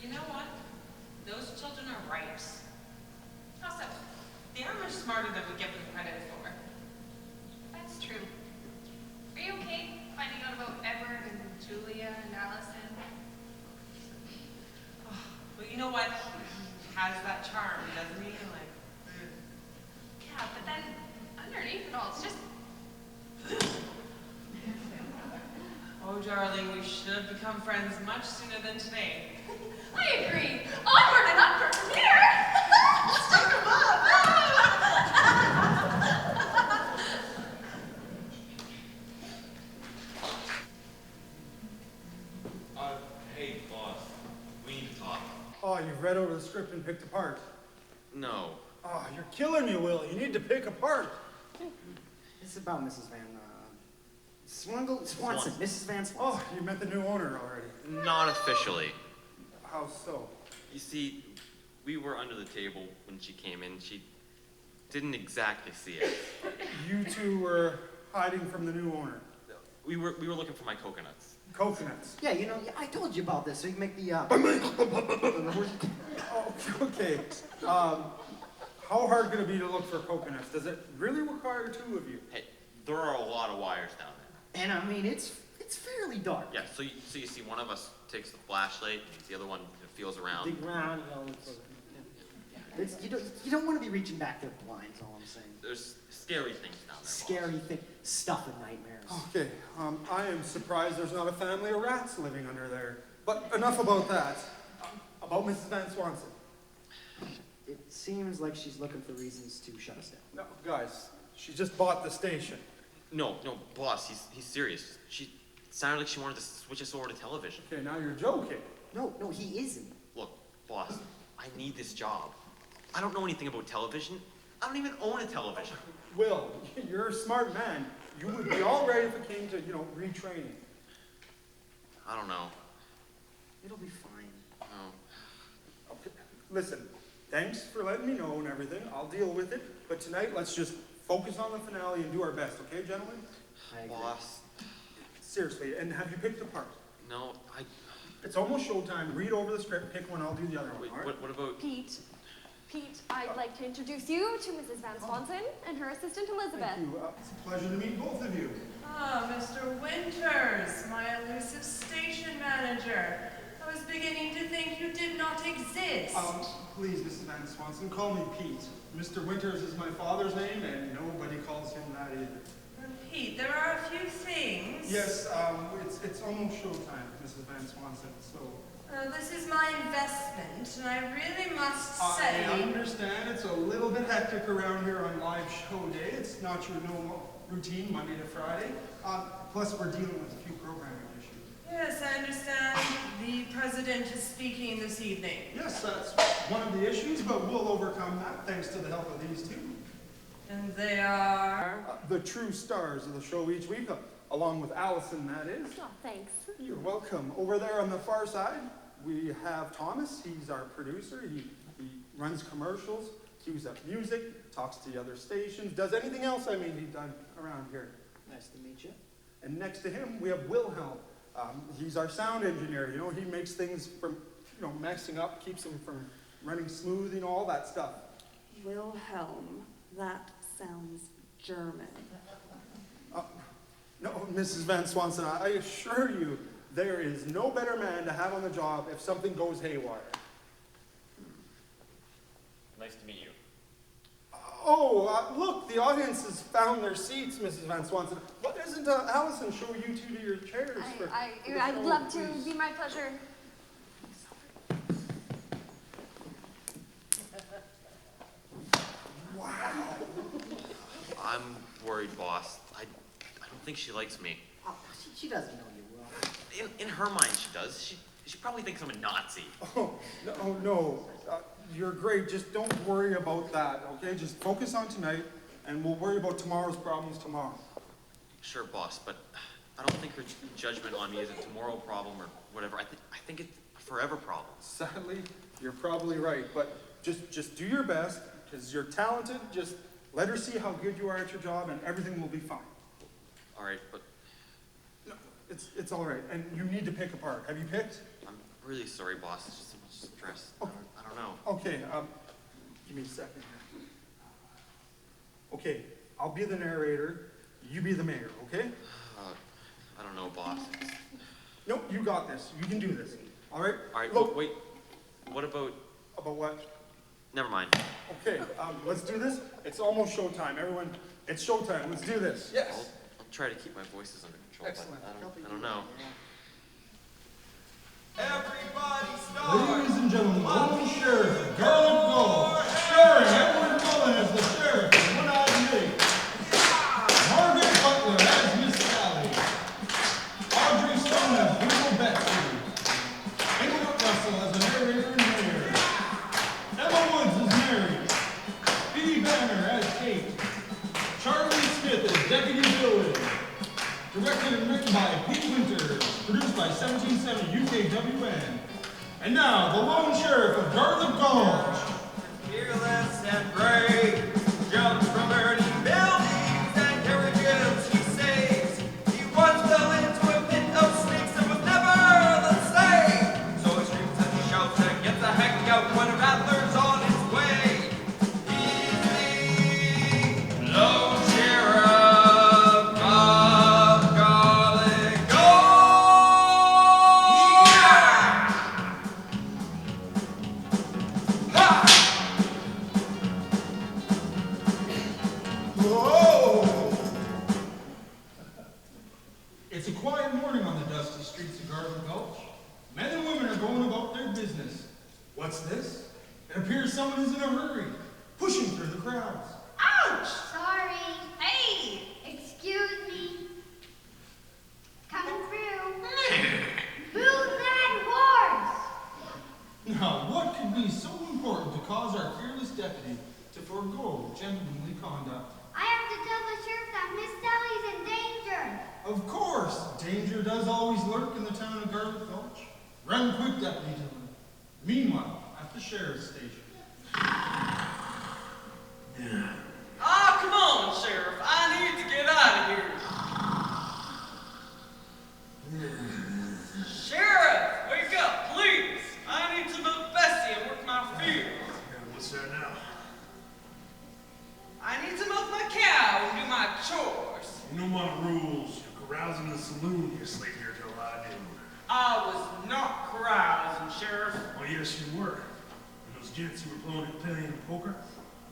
You know what? Those children are right. Also, they are much smarter than we give them credit for. That's true. Are you okay finding out about Edward and Julia and Allison? Well, you know what? He has that charm, doesn't he? Yeah, but then underneath it all, it's just... Oh, darling, we should have become friends much sooner than today. I agree. Onward and upward from here. Stick 'em up. Hey, boss. We need to talk. Oh, you've read over the script and picked apart. No. Oh, you're killing me, Will. You need to pick apart. This is about Mrs. Swanson. Mrs. Van Swanson. Oh, you met the new owner already. Not officially. How so? You see, we were under the table when she came in. She didn't exactly see it. You two were hiding from the new owner. We were looking for my coconuts. Coconuts. Yeah, I told you about this, so you can make the, Oh, okay. How hard could it be to look for coconuts? Does it really require 2 of you? Hey, there are a lot of wires down there. and I mean, it's fairly dark. Yeah, so you see one of us takes the flashlight, and the other one feels around. Dig around, you don't want to be reaching back there blind, is all I'm saying. There's scary things down there. Scary thing, stuff and nightmares. Okay, I am surprised there's not a family of rats living under there. But enough about that. About Mrs. Van Swanson. It seems like she's looking for reasons to shut us down. No, guys, she just bought the station. No, boss, he's serious. She sounded like she wanted to switch us over to television. Okay, now you're joking. No, he isn't. Look, boss, I need this job. I don't know anything about television. I don't even own a television. Will, you're a smart man. You would be all right if it came to, retraining. I don't know. It'll be fine. Oh. Okay, listen, thanks for letting me know and everything. I'll deal with it. But tonight, let's just focus on the finale and do our best, okay, gentlemen? I agree. Boss, Seriously, and have you picked the part? No, It's almost showtime. Read over the script, pick one, I'll do the other one. Wait, all right? what about... Pete, I'd like to introduce you to Mrs. Van Swanson and her assistant Elizabeth. Thank you. It's a pleasure to meet both of you. Ah, Mr. Winters, my elusive station manager. I was beginning to think you did not exist. Please, Mrs. Van Swanson, call me Pete. Mr. Winters is my father's name, and nobody calls him that either. Pete, there are a few things. Yes, it's almost showtime, Mrs. Van Swanson, so... This is my investment, and I really must say... I understand it's a little bit hectic around here on live show day. It's not your normal routine, Monday to Friday. Plus, we're dealing with a few programming issues. Yes, I understand the president is speaking this evening. Yes, that's one of the issues, but we'll overcome that thanks to the help of these two. And they are... The true stars of the show each week, along with Allison, that is. Oh, thanks. You're welcome. Over there on the far side, we have Thomas. He's our producer. He runs commercials, cues up music, talks to the other stations, does anything else he's done around here. Nice to meet you. And next to him, we have Wilhelm. He's our sound engineer. He makes things from, messing up, keeps them from running smooth, all that stuff. Wilhelm, that sounds German. No, Mrs. Van Swanson, I assure you, there is no better man to have on the job if something goes haywire. Nice to meet you. Look, the audience has found their seats, Mrs. Van Swanson. What doesn't Allison show you two to your chairs? I'd love to. It'd be my pleasure. Wow. I'm worried, boss. I don't think she likes me. Oh, she doesn't know you well. In her mind, she does. She probably thinks I'm a Nazi. Oh, no. You're great. Just don't worry about that, okay? Just focus on tonight, and we'll worry about tomorrow's problems tomorrow. Sure, boss, but I don't think her judgment on me is a tomorrow problem or whatever. I think it's a forever problem. Sadly, you're probably right, but just do your best, because you're talented. Just let her see how good you are at your job, and everything will be fine. All right, but... No, it's all right, and you need to pick a part. Have you picked? I'm really sorry, boss. It's just so much stress. Oh. I don't know. Okay, give me a second here. Okay, I'll be the narrator, you be the mayor, okay? I don't know, boss. Nope, you got this. You can do this. All right? All right, Look. wait. What about... About what? Never mind. Okay, let's do this. It's almost showtime. Everyone, it's showtime. Let's do this. Yes. I'll try to keep my voices under control, Excellent. but I don't know. Everybody start! Ladies and gentlemen, Lone Sheriff Garlic Gold, starring Edward Cullen as the sheriff of One-Eyed Mig, Margaret Butler as Miss Sally, Audrey Stone as Google Betsy, Inglewood Russell as the narrator and mayor, Emma Woods as Mary, Bea Banner as Kate, Charlie Smith as Deputy Billy, directed and written by Pete Winters, produced by 1770 UKWN. And now, the Lone Sheriff of Garlic Gulch. Fearless and brave, jumps from burning buildings and carriages he saves. He once fell into a pit of snakes and was never the same. So he screams and he shouts and gets the heck out when a rattler's on his way. He's the Lone Sheriff of Garlic Gulch. Ha! Whoa! It's a quiet morning on the dusty streets of Garlic Gulch. Men and women are going about their business. What's this? It appears someone is in a hurry, pushing through the crowds. Ouch! Sorry. Hey! Excuse me. Coming through. Move that horse! Now, what could be so important to cause our fearless deputy to forego gentlemanly conduct? I have to tell the sheriff that Miss Sally's in danger. Of course, danger does always lurk in the town of Garlic Gulch. Run quick, deputy Dillon. Meanwhile, at the sheriff's station. Ah, come on, Sheriff. I need to get out of here. carousing in the saloon, you're slaving here till I do. I was not carousing, Sheriff. Oh, yes, you were. And those gents who were blowing and playing poker,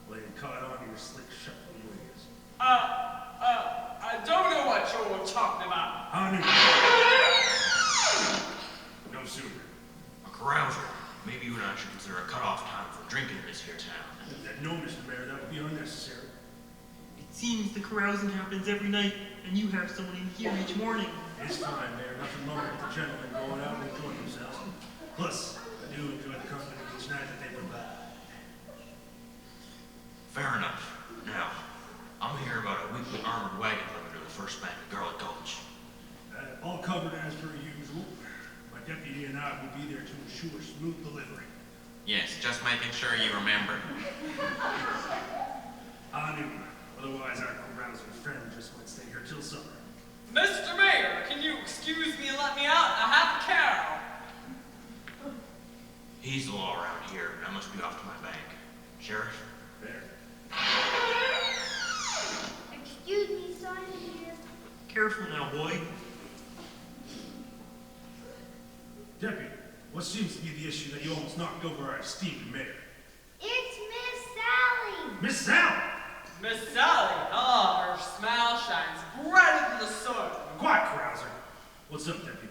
well, they caught on to your slick shuffling ways. I don't know what you're talking about. I knew it. No sooner. A carouser. Maybe you and I should consider a cutoff time for drinking in this here town. No, Mr. Mayor, that would be unnecessary. It seems the carousing happens every night, and you have someone in here each morning. It's fine, Mayor. Nothing wrong with the gentlemen going out and enjoying themselves. Plus, I do enjoy the company each night that they provide. Fair enough. Now, I'm here about a weekly armored wagon delivered to the first bank at Garlic Gulch. All covered as per usual. My deputy and I will be there to ensure smooth delivery. Yes, just making sure you remember. I knew. Otherwise, our carousing friend just might stay here till supper. Mr. Mayor, can you excuse me and let me out? I have a cow. He's the law around here, and I must be off to my bank. Sheriff? There. Excuse me, son, here. Careful now, boy. Deputy, what seems to be the issue that you almost knocked over our esteemed mayor? It's Miss Sally. Miss Sally! Miss Sally, her smile shines brighter than the sun. Quiet, carouser. What's up, deputy?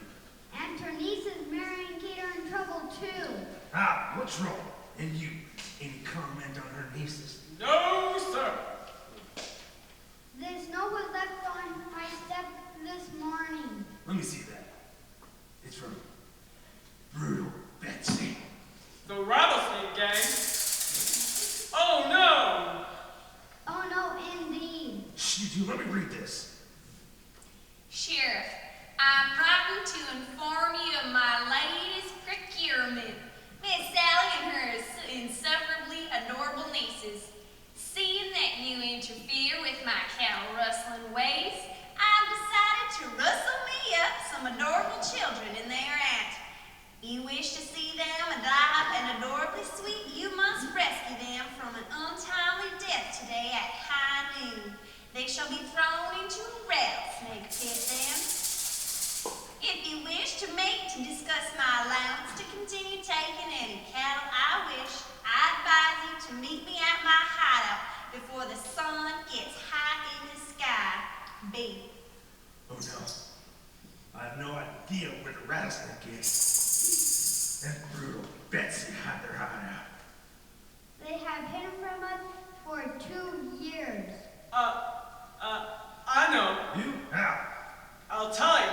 And her nieces, Mary and Kate, are in trouble, too. Ah, what's wrong? And you, any comment on her nieces? No, sir. The snow was left on my step this morning. Let me see that. It's from Brutal Betsy. The rattlesnake gang. Oh, no. Oh, no, indeed. Shh, you let me read this. Sheriff, I'm writing to inform you of my latest procurement. Miss Sally and her insufferably adorable nieces. Seeing that you interfere with my cattle rustling ways, I've decided to rustle me up some adorable children and their aunt. You wish to see them alive and adorably sweet, you must rescue them from an untimely death today at high noon. They shall be thrown into a rattlesnake pit then. If you wish to discuss my allowance to continue taking any cattle I wish, I advise you to meet me at my hideout before the sun gets high in the sky. B. Oh no. I have no idea where the rattlesnake is. That Brutal Betsy had their hideout. They have hidden from us for 2 years. I know. You? How? I'll tell you,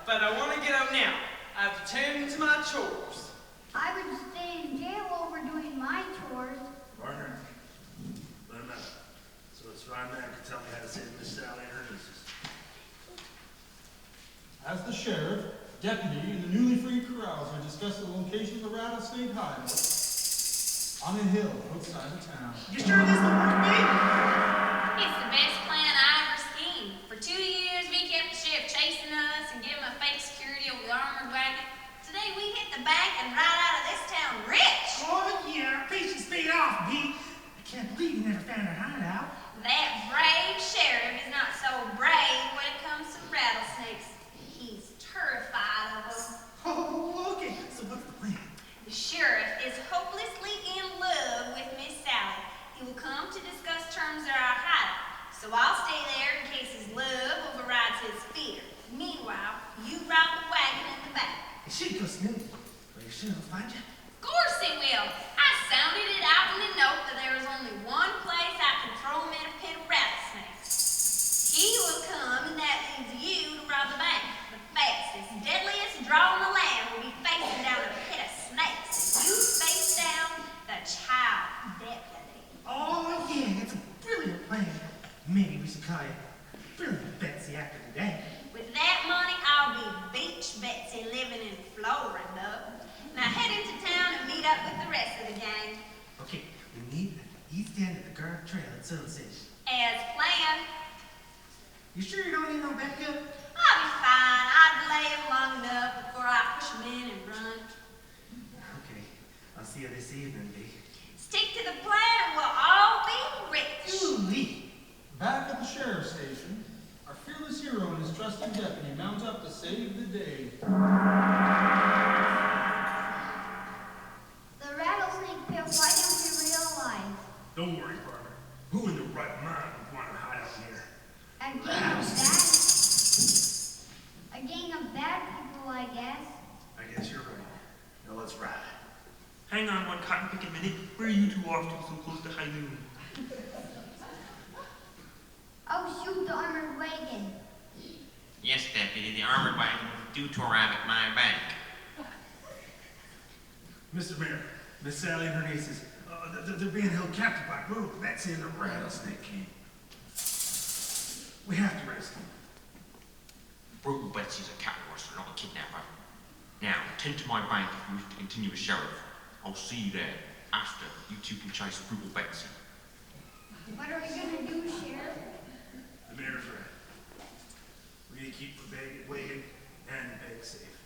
but I want to get out now. I have to tend to my chores. I would stay in jail over doing my chores. Partner, let him out. So this fine man can tell me how to save Miss Sally and her nieces. As the sheriff, deputy, and the newly freed carouser discuss the location of the rattlesnake hideout on a hill outside of town. You sure this will work, me? It's the best plan I ever seen. For 2 years, we kept the sheriff chasing us and giving him fake security over the armored wagon. Today, we hit the bank and ride out of this town rich. Oh, yeah, patience paid off, B. I can't believe you never found her hideout. That brave sheriff is not so brave when it comes to rattlesnakes. He's terrified of them. Oh, okay. So what's the plan? The sheriff is hopelessly in love with Miss Sally. He will come to discuss terms of our hideout. So I'll stay there in case his love overrides his fear. Meanwhile, you rob the wagon in the back. It should go smoothly. Are you sure he'll find you? Of course he will. I sounded it out in the note that there is only one place I can throw him in a pit of rattlesnakes. He will come, and that leaves you to rob the bank. The fastest, deadliest draw in the land will be facing down a pit of snakes. You face down the child deputy. Oh, yeah, it's a brilliant plan. Maybe we should call you Brilliant Betsy after today. With that money, I'll be Beach Betsy living in Florida. Now head into town and meet up with the rest of the gang. Okay, we meet at the east end of the Guard Trail at sunset. As planned. You sure you don't need no backup? I'll be fine. I'll delay him long enough before I push him in and run. Okay, I'll see you this evening, B. Stick to the plan and we'll all be rich. Ooh-wee. Back at the sheriff's station, Our fearless hero and his trusting deputy mount up to save the day. The rattlesnake pit, why don't we realize? Don't worry, partner. Who in the right mind would want to hide out here? A gang of bad people, I guess. I guess you're right. Now let's ride. Hang on one cotton-picking minute. Where are you two off to so close to high noon? Oh, shoot, the armored wagon. Yes, Deputy, the armored wagon was due to arrive at my bank. Mr. Mayor, Miss Sally and her nieces, they're being held captive by Brutal Betsy and the Rattlesnake King. We have to rescue them. Brutal Betsy's a cattle rustler, not a kidnapper. Now, attend to my bank if you wish to continue as sheriff. I'll see you there. After, you two can chase Brutal Betsy. What are we gonna do, Sheriff? The mayor's right. We're gonna keep the wagon and the bank safe.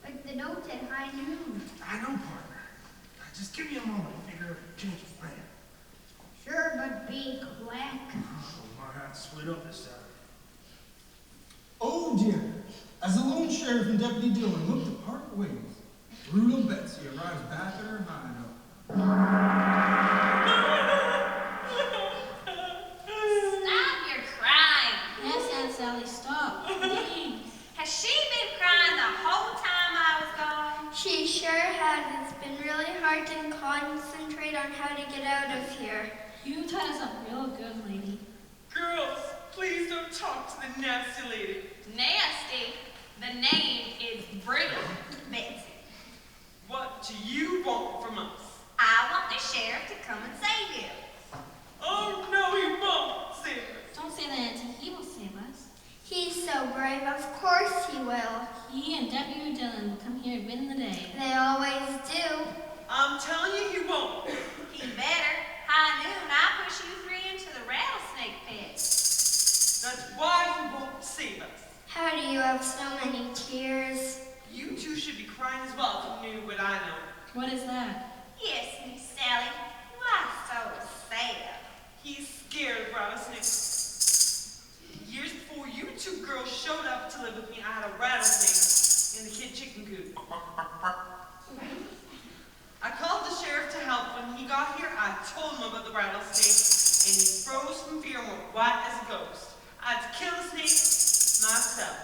But the note said high noon. I know, partner. Just give me a moment to figure out a change of plan. Sure, but be quick. We might have to split up this time. Oh dear. As the lone sheriff and Deputy Dillon look to part ways, Brutal Betsy arrives back at her hideout. Stop your crying. Yes, Aunt Sally, stop. Please. Has she been crying the whole time I was gone? She sure has. It's been really hard to concentrate on how to get out of here. You tied us up real good, lady. Girls, please don't talk to the nasty lady. Nasty. The name is Brutal Betsy. What do you want from us? I want the sheriff to come and save you. Oh, no, he won't save us. Don't say that, Auntie. He will save us. He's so brave. Of course he will. He and Deputy Dillon will come here and win the day. They always do. I'm telling you he won't. He better. High noon, I push you three into the rattlesnake pit. That's why he won't save us. How do you have so many tears? You two should be crying as well if you knew what I know. What is that? Yes, Miss Sally. Why so sad? He's scared of rattlesnakes. Years before you two girls showed up to live with me, I had a rattlesnake in the kid chicken coop. I called the sheriff to help. When he got here, I told him about the rattlesnake, and he froze from fear and went white as a ghost. I had to kill the snake myself.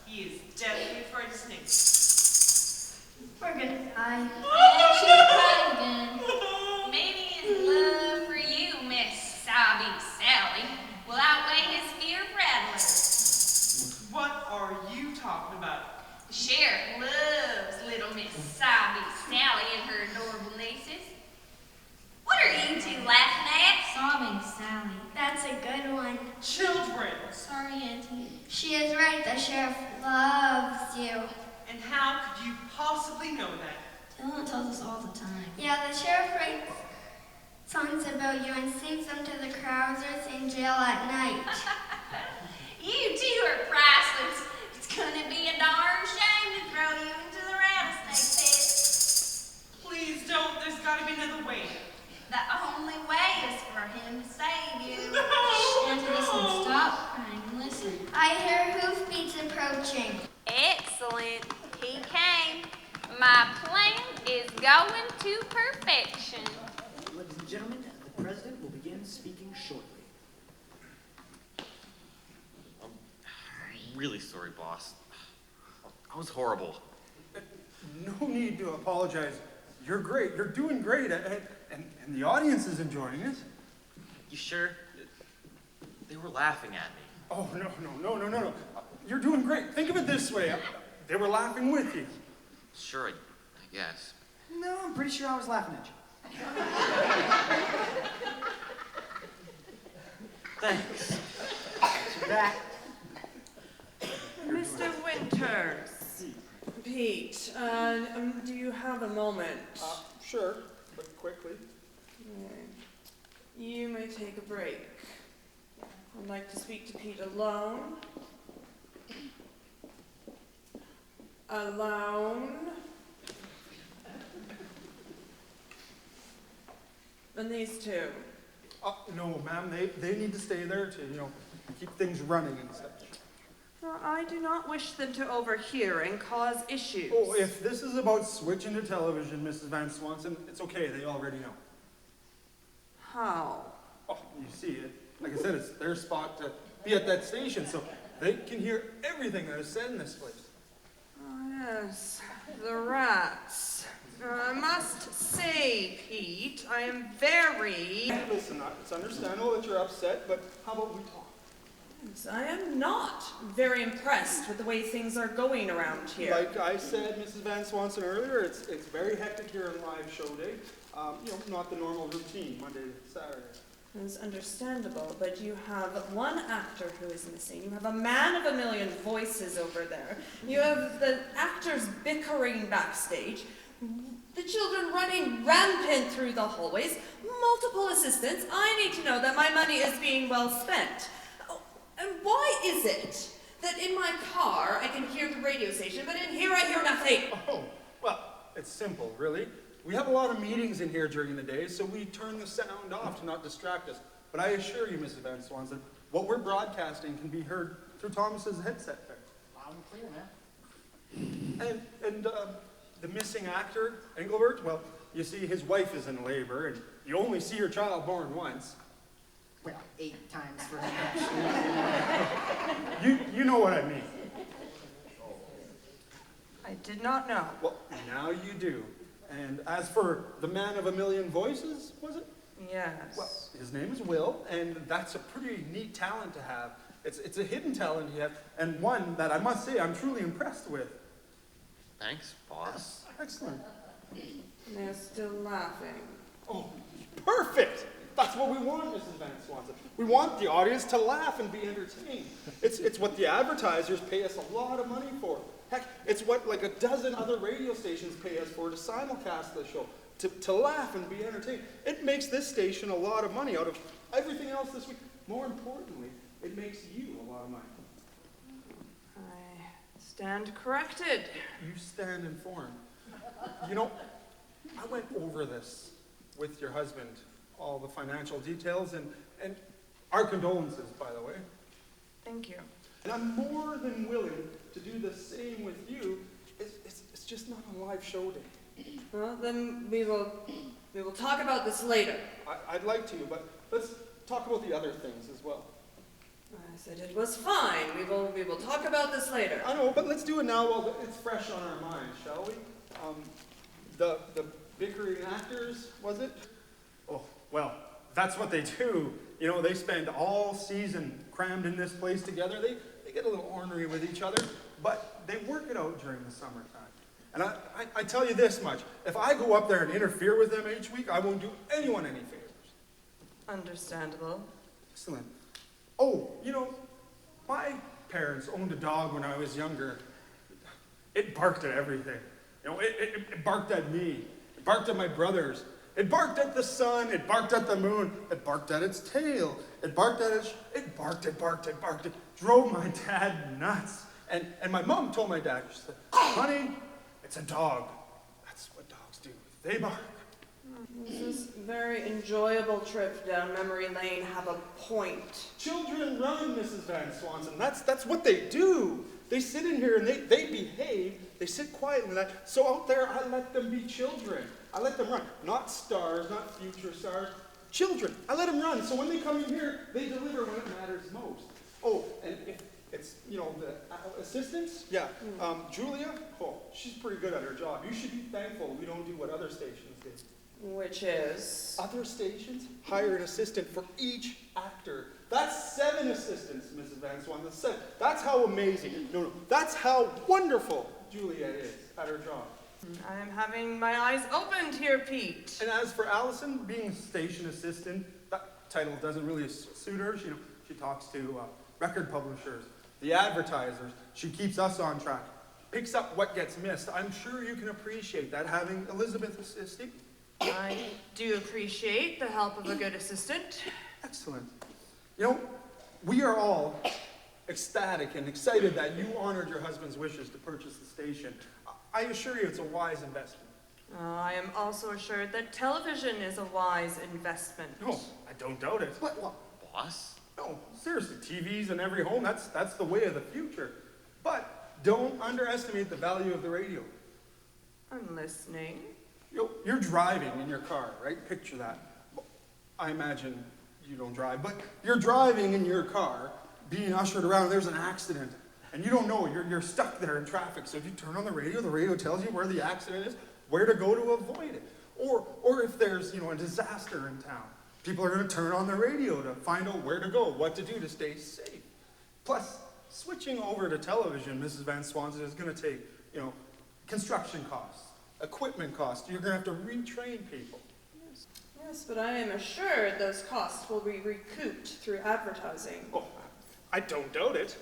He is deathly afraid of snakes. We're gonna die. And she's crying again. Maybe his love for you, Miss Sally, will outweigh his fear of rattlers. What are you talking about? The sheriff loves little Miss Sally and her adorable nieces. What are you two laughing at? Sobbing Sally. That's a good one. Children. Sorry, Auntie. She is right. The sheriff loves you. And how could you possibly know that? Dylan tells us all the time. Yeah, the sheriff writes songs about you and sings them to the Krausers in jail at night. You two are priceless. It's gonna be a darn shame to throw you into the rattlesnake pit. Please don't. There's gotta be another way. The only way is for him to save you. Auntie, listen. Stop crying and listen. I hear hoofbeats approaching. Excellent. He came. My plan is going to perfection. Ladies and gentlemen, the president will begin speaking shortly. I'm really sorry, boss. I was horrible. No need to apologize. You're great. You're doing great. And the audience is enjoying it. You sure? They were laughing at me. Oh, no. You're doing great. Think of it this way. They were laughing with you. Sure, I guess. No, I'm pretty sure I was laughing at you. Thanks. So back. Mr. Winters. Pete, do you have a moment? Sure, but quickly. You may take a break. I'd like to speak to Pete alone. Alone. And these two. No, ma'am, they need to stay there to, keep things running and such. Well, I do not wish them to overhear and cause issues. Oh, if this is about switching to television, Mrs. Van Swanson, it's okay. They already know. How? Oh, you see it. Like I said, it's their spot to be at that station, so they can hear everything that is said in this place. Oh, yes. The rats. I must say, Pete, I am very... Hey, listen, it's understandable that you're upset, but how about we talk? Yes, I am not very impressed with the way things are going around here. Like I said, Mrs. Van Swanson, earlier, it's very hectic here on live show day. Not the normal routine, Monday to Saturday. It's understandable, but you have one actor who is missing. You have a man of a million voices over there. You have the actors bickering backstage. The children running rampant through the hallways. Multiple assistants. I need to know that my money is being well spent. Oh, and why is it that in my car I can hear the radio station, but in here I hear nothing? Oh, well, it's simple, really. We have a lot of meetings in here during the day, so we turn the sound off to not distract us. But I assure you, Mrs. Van Swanson, what we're broadcasting can be heard through Thomas's headset there. Loud and clear, man. And the missing actor, Engelbert, well, you see, his wife is in labor, and you only see your child born once. Well, 8 times for him. You know what I mean. I did not know. Well, now you do. And as for the man of a million voices, was it? Yes. Well, his name is Will, and that's a pretty neat talent to have. It's a hidden talent he has, and one that I must say I'm truly impressed with. Thanks, boss. Excellent. They're still laughing. Oh, perfect! That's what we want, Mrs. Van Swanson. We want the audience to laugh and be entertained. It's what the advertisers pay us a lot of money for. Heck, it's what like a dozen other radio stations pay us for to simulcast the show, to laugh and be entertained. It makes this station a lot of money out of everything else this week. More importantly, it makes you a lot of money. I stand corrected. You stand informed. You know, I went over this with your husband, all the financial details, and our condolences, by the way. Thank you. And I'm more than willing to do the same with you. It's just not on live show day. Well, then we will talk about this later. I'd like to, but let's talk about the other things as well. I said it was fine. We will talk about this later. I know, but let's do it now while it's fresh on our minds, shall we? The bickering actors, was it? Oh, well, that's what they do. You know, they spend all season crammed in this place together. They get a little ornery with each other, but they work it out during the summertime. And I tell you this much, if I go up there and interfere with them each week, I won't do anyone any favors. Understandable. Excellent. Oh, you know, my parents owned a dog when I was younger. It barked at everything. You know, it barked at me. It barked at my brothers. It barked at the sun. It barked at the moon. It barked at its tail. It barked at its... It barked. It drove my dad nuts. And my mom told my dad, she said, honey, it's a dog. That's what dogs do. They bark. This very enjoyable trip down memory lane have a point. Children run, Mrs. Van Swanson. That's what they do. They sit in here and they behave. They sit quietly. So out there, I let them be children. I let them run. Not stars, not future stars. Children. I let them run. So when they come in here, they deliver when it matters most. Oh, and if it's, you know, the assistants, yeah. Julia, oh, she's pretty good at her job. You should be thankful we don't do what other stations do. Which is? Other stations hire an assistant for each actor. That's 7 assistants, Mrs. Van Swan. That's 7. That's how amazing. No, that's how wonderful Juliet is at her job. I am having my eyes opened here, Pete. And as for Allison, being station assistant, that title doesn't really suit her. She talks to record publishers, the advertisers. She keeps us on track, picks up what gets missed. I'm sure you can appreciate that, having Elizabeth assisting. I do appreciate the help of a good assistant. Excellent. You know, we are all ecstatic and excited that you honored your husband's wishes to purchase the station. I assure you it's a wise investment. I am also assured that television is a wise investment. Oh, I don't doubt it. Boss? No, seriously, TVs in every home, that's the way of the future. But don't underestimate the value of the radio. I'm listening. You're driving in your car, right? Picture that. I imagine you don't drive, but you're driving in your car, being ushered around, there's an accident, and you don't know, you're stuck there in traffic. So if you turn on the radio tells you where the accident is, where to go to avoid it. Or if there's, a disaster in town, people are going to turn on the radio to find out where to go, what to do to stay safe. Plus, switching over to television, Mrs. Van Swanson, is going to take, construction costs, equipment costs. You're going to have to retrain people. Yes, but I am assured those costs will be recouped through advertising. Oh, I don't doubt it.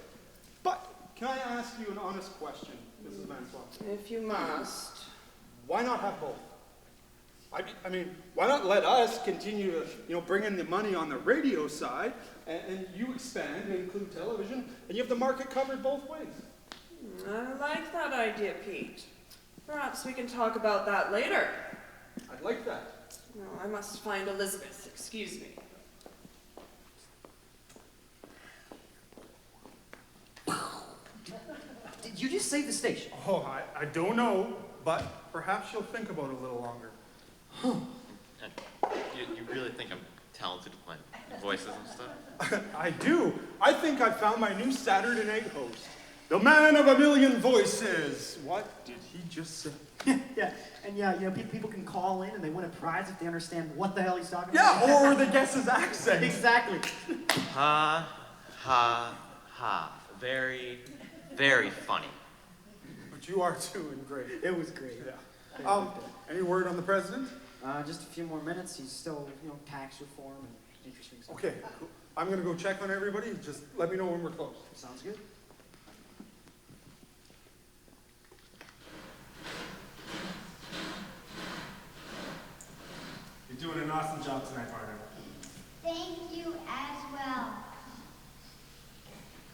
But can I ask you an honest question, Mrs. Van Swanson? If you must. Why not have both? I mean, why not let us continue to, bring in the money on the radio side, and you expand and include television, and you have the market covered both ways? I like that idea, Pete. Perhaps we can talk about that later. I'd like that. No, I must find Elizabeth. Excuse me. Did you just save the station? Oh, I don't know, but perhaps you'll think about it a little longer. And you really think I'm talented at playing voices and stuff? I do. I think I found my new Saturday night host. The man of a million voices. What did he just say? Yeah, and people can call in and they win a prize if they understand what the hell he's talking Yeah, about. or they guess his accent. Exactly. Ha, ha, ha. Very, very funny. But you are doing great. It was great. Yeah. Any word on the president? Just a few more minutes. He's still, tax reform and interesting stuff. Okay, cool. I'm going to go check on everybody. Just let me know when we're close. Sounds good. You're doing an awesome job tonight, partner. Thank you as well.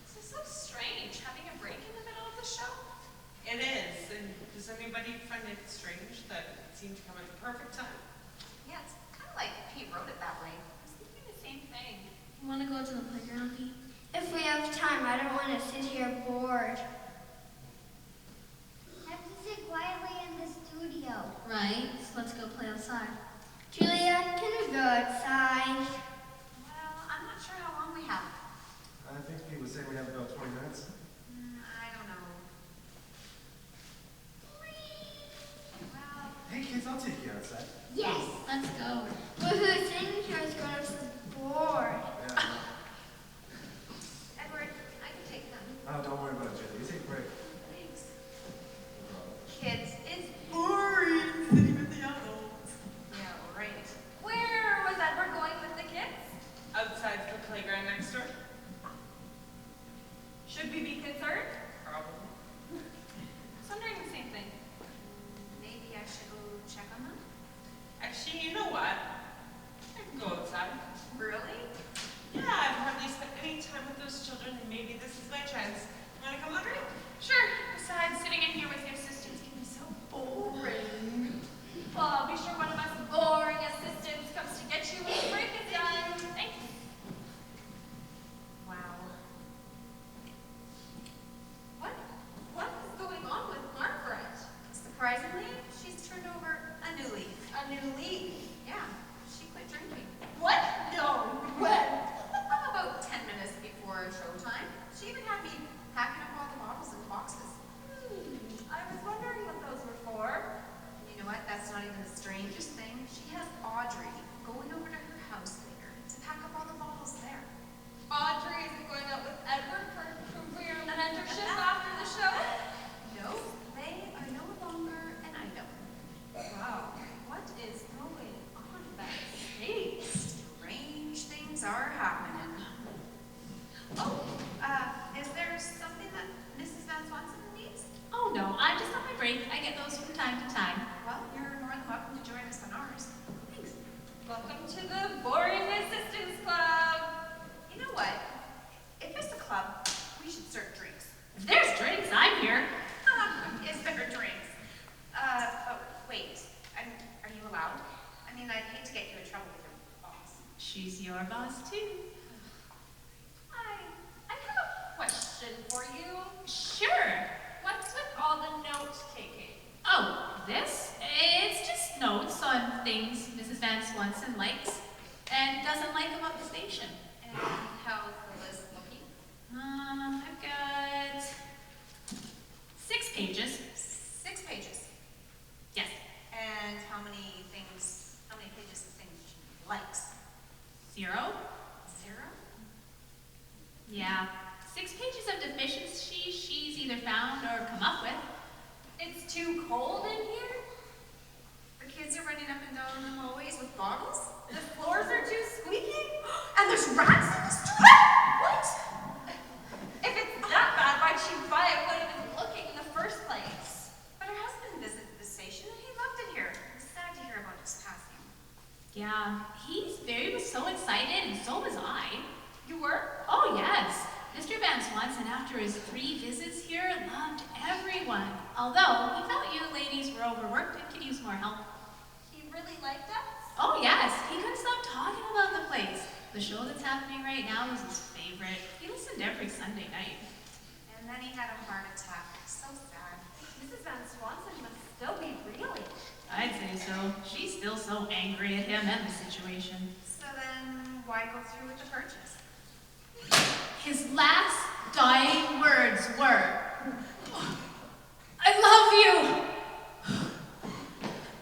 This is so strange, having a break in the middle of the show. It is. And does anybody find it strange that it seemed to come at the perfect time? Yeah, it's kind of like Pete wrote it that way. I was thinking the same thing. You want to go to the playground, Pete? If we have time, I don't want to sit here bored. Have to sit quietly in the studio. Right, so let's go play outside. Julia, can we go outside? Well, I'm not sure how long we have. I think Pete was saying we have about 20 minutes. I don't know. Well, Hey kids, I'll take you outside. Yes. Let's go. Woohoo, sitting here is going to be bored. Yeah. Edward, I can take them. Oh, don't worry about it, Julie. You take a break. Thanks. Kids, it's boring sitting with the adults. Yeah, right. Where was Edward going with the kids? Outside the playground next door? Should we be concerned? Probably. I was wondering the same thing. Maybe I should go check on them. Actually, you know what? I can go outside. Really? Yeah, I've hardly spent any time with those children, and maybe this is my chance. Wanna come on, Greg? Sure. Besides, sitting in here with your sisters can be so boring. Well, I'll be sure one of us boring assistants comes to get you when the break is done. Thanks. Wow. What is going on with Margaret? Surprisingly, she's turned over a new leaf. A new leaf? Yeah, she quit drinking. What? No. When? About 10 minutes before showtime. She even had me for you? Sure. What's with all the note-taking? Oh, this? It's just notes on things Mrs. Van Swanson likes and doesn't like about the station. And how's the list looking? I've got 6 pages. 6 pages. Yes. And how many pages of things she likes? 0. 0? Yeah. 6 pages of deficiencies she's either found or come up with. It's too cold in here? The kids are running up and down the hallways with bottles? The floors are too squeaky? And there's rats in the street? What? If it's that bad, why'd she buy it? Would have been looking in the first place. But her husband visited the station and he loved it here. I'm sad to hear about his passing. Yeah, he was so excited, and so was I. You were? Oh, yes. Mr. Van Swanson, after his 3 visits here, loved everyone. Although, he felt you ladies were overworked and could use more help. He really liked us? Oh, yes. He couldn't stop talking about the place. The show that's happening right now is his favorite. He listened every Sunday night. And then he had a heart attack. So sad. Mrs. Van Swanson must still be reeling. I'd say so. She's still so angry at him and the situation. So then, why go through with the purchase? His last dying words were, "I love you.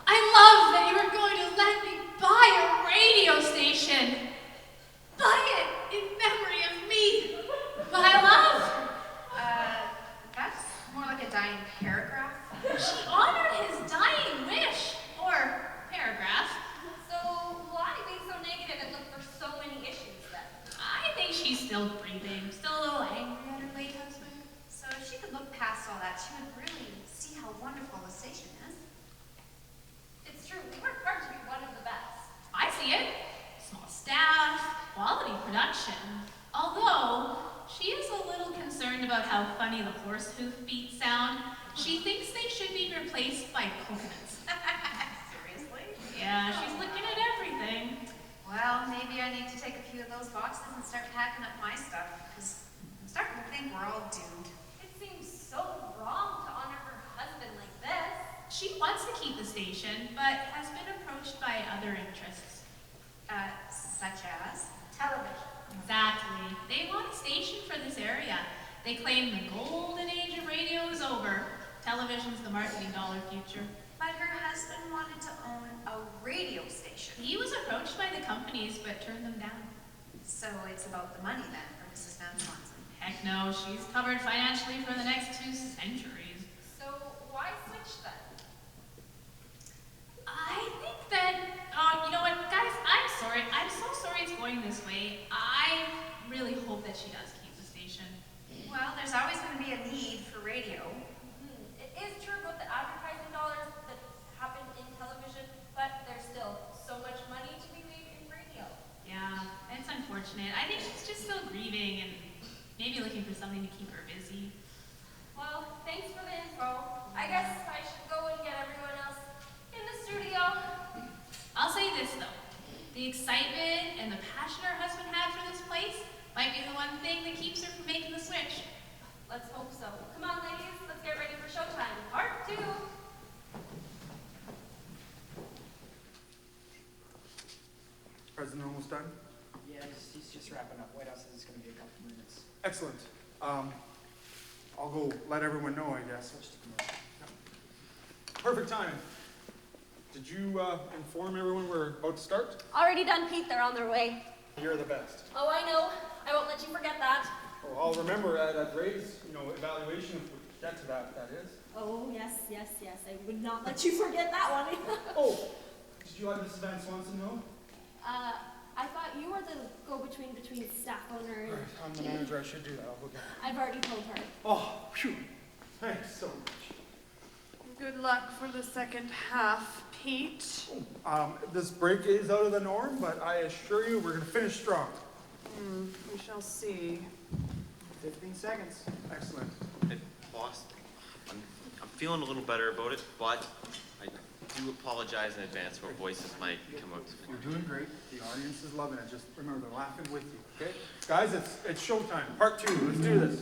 I love that you were going to let me buy a radio station. Buy it in memory of me, my love." That's more like a dying paragraph. She honored his dying wish, or paragraph. So why be so negative and look for so many issues then? I think she's still grieving, still a little angry at her late husband. So if she could look past all that, she would really see how wonderful the station is. It's true, we work hard to be one of the best. I see it. Small staff, quality production. Although, she is a little concerned about how funny the horse hoof beats sound. She thinks they should be replaced by coconuts. Seriously? Yeah, she's looking at everything. Well, maybe I need to take a few of those boxes and start packing up my stuff, because I'm starting to think we're all doomed. It seems so wrong to honor her husband like this. She wants to keep the station, but has been approached by other interests. Such as? Television. Exactly. They want a station for this area. They claim the golden age of radio is over. Television's the marketing dollar future. But her husband wanted to own a radio station. He was approached by the companies, but turned them down. So it's about the money then for Mrs. Van Swanson. Heck no, she's covered financially for the next 2 centuries. So why switch then? I think that, you know what, guys, I'm sorry. I'm so sorry it's going this way. I really hope that she does keep the station. Well, there's always going to be a need for radio. It is true about the advertising dollars that happen in television, but there's still so much money to be made in radio. Yeah, it's unfortunate. I think she's just still grieving and maybe looking for something to keep her busy. Well, thanks for the info. I guess I should go and get everyone else in the studio. I'll say this though, the excitement and the passion her husband had for this place might be the one thing that keeps her from making the switch. Let's hope so. Come on, ladies, let's get ready for showtime. Part 2. President almost done? Yeah, he's just wrapping up. White House says it's going to be a couple minutes. Excellent. I'll go let everyone know, I guess. Perfect timing. Did you inform everyone we're about to start? Already done, Pete. They're on their way. You're the best. Oh, I know. I won't let you forget that. Oh, I'll remember at grades, evaluation if we get to that is. Oh, yes. I would not let you forget that one. Oh, did you let Mrs. Van Swanson know? I thought you were the go-between between staff owner and... All right, I'm the manager. I should do that. I'll go get it. I've already told her. Oh, phew. Thanks so much. Good luck for the second half, Pete. This break is out of the norm, but I assure you we're going to finish strong. We shall see. 15 seconds. Excellent. Hey, boss, I'm feeling a little better about it, but I do apologize in advance where voices might come out. You're doing great. The audience is loving it. Just remember, they're laughing with you, okay? Guys, it's showtime. Part 2. Let's do this.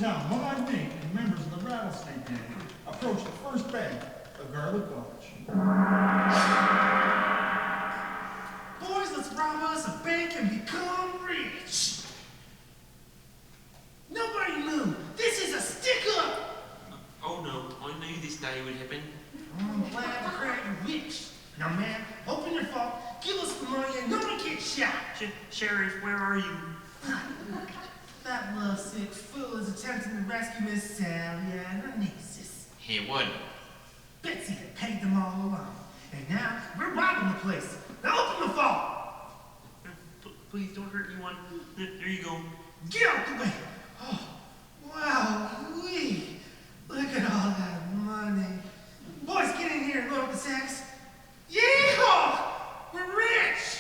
Now, One-Eyed Nate and members of the Rattlesnake Gang approach the first bank of Garlic Gulch. Boys, let's rob us a bank and become rich. Nobody move. This is a stick-up. Oh no, I knew this day would happen. I'm glad to crack your witch. Now, man, open your vault, give us the money, and no one gets shot. Sheriff, where are you? That lovesick fool is attempting to rescue Miss Sally and her nieces. Hey, what? Betsy had paid them all along, and now we're robbing the place. Now open the vault. Please don't hurt anyone. There you go. Get out the way. Oh, wow, wee. Look at all that money. Boys, get in here and load up the sacks. Yeehaw! We're rich!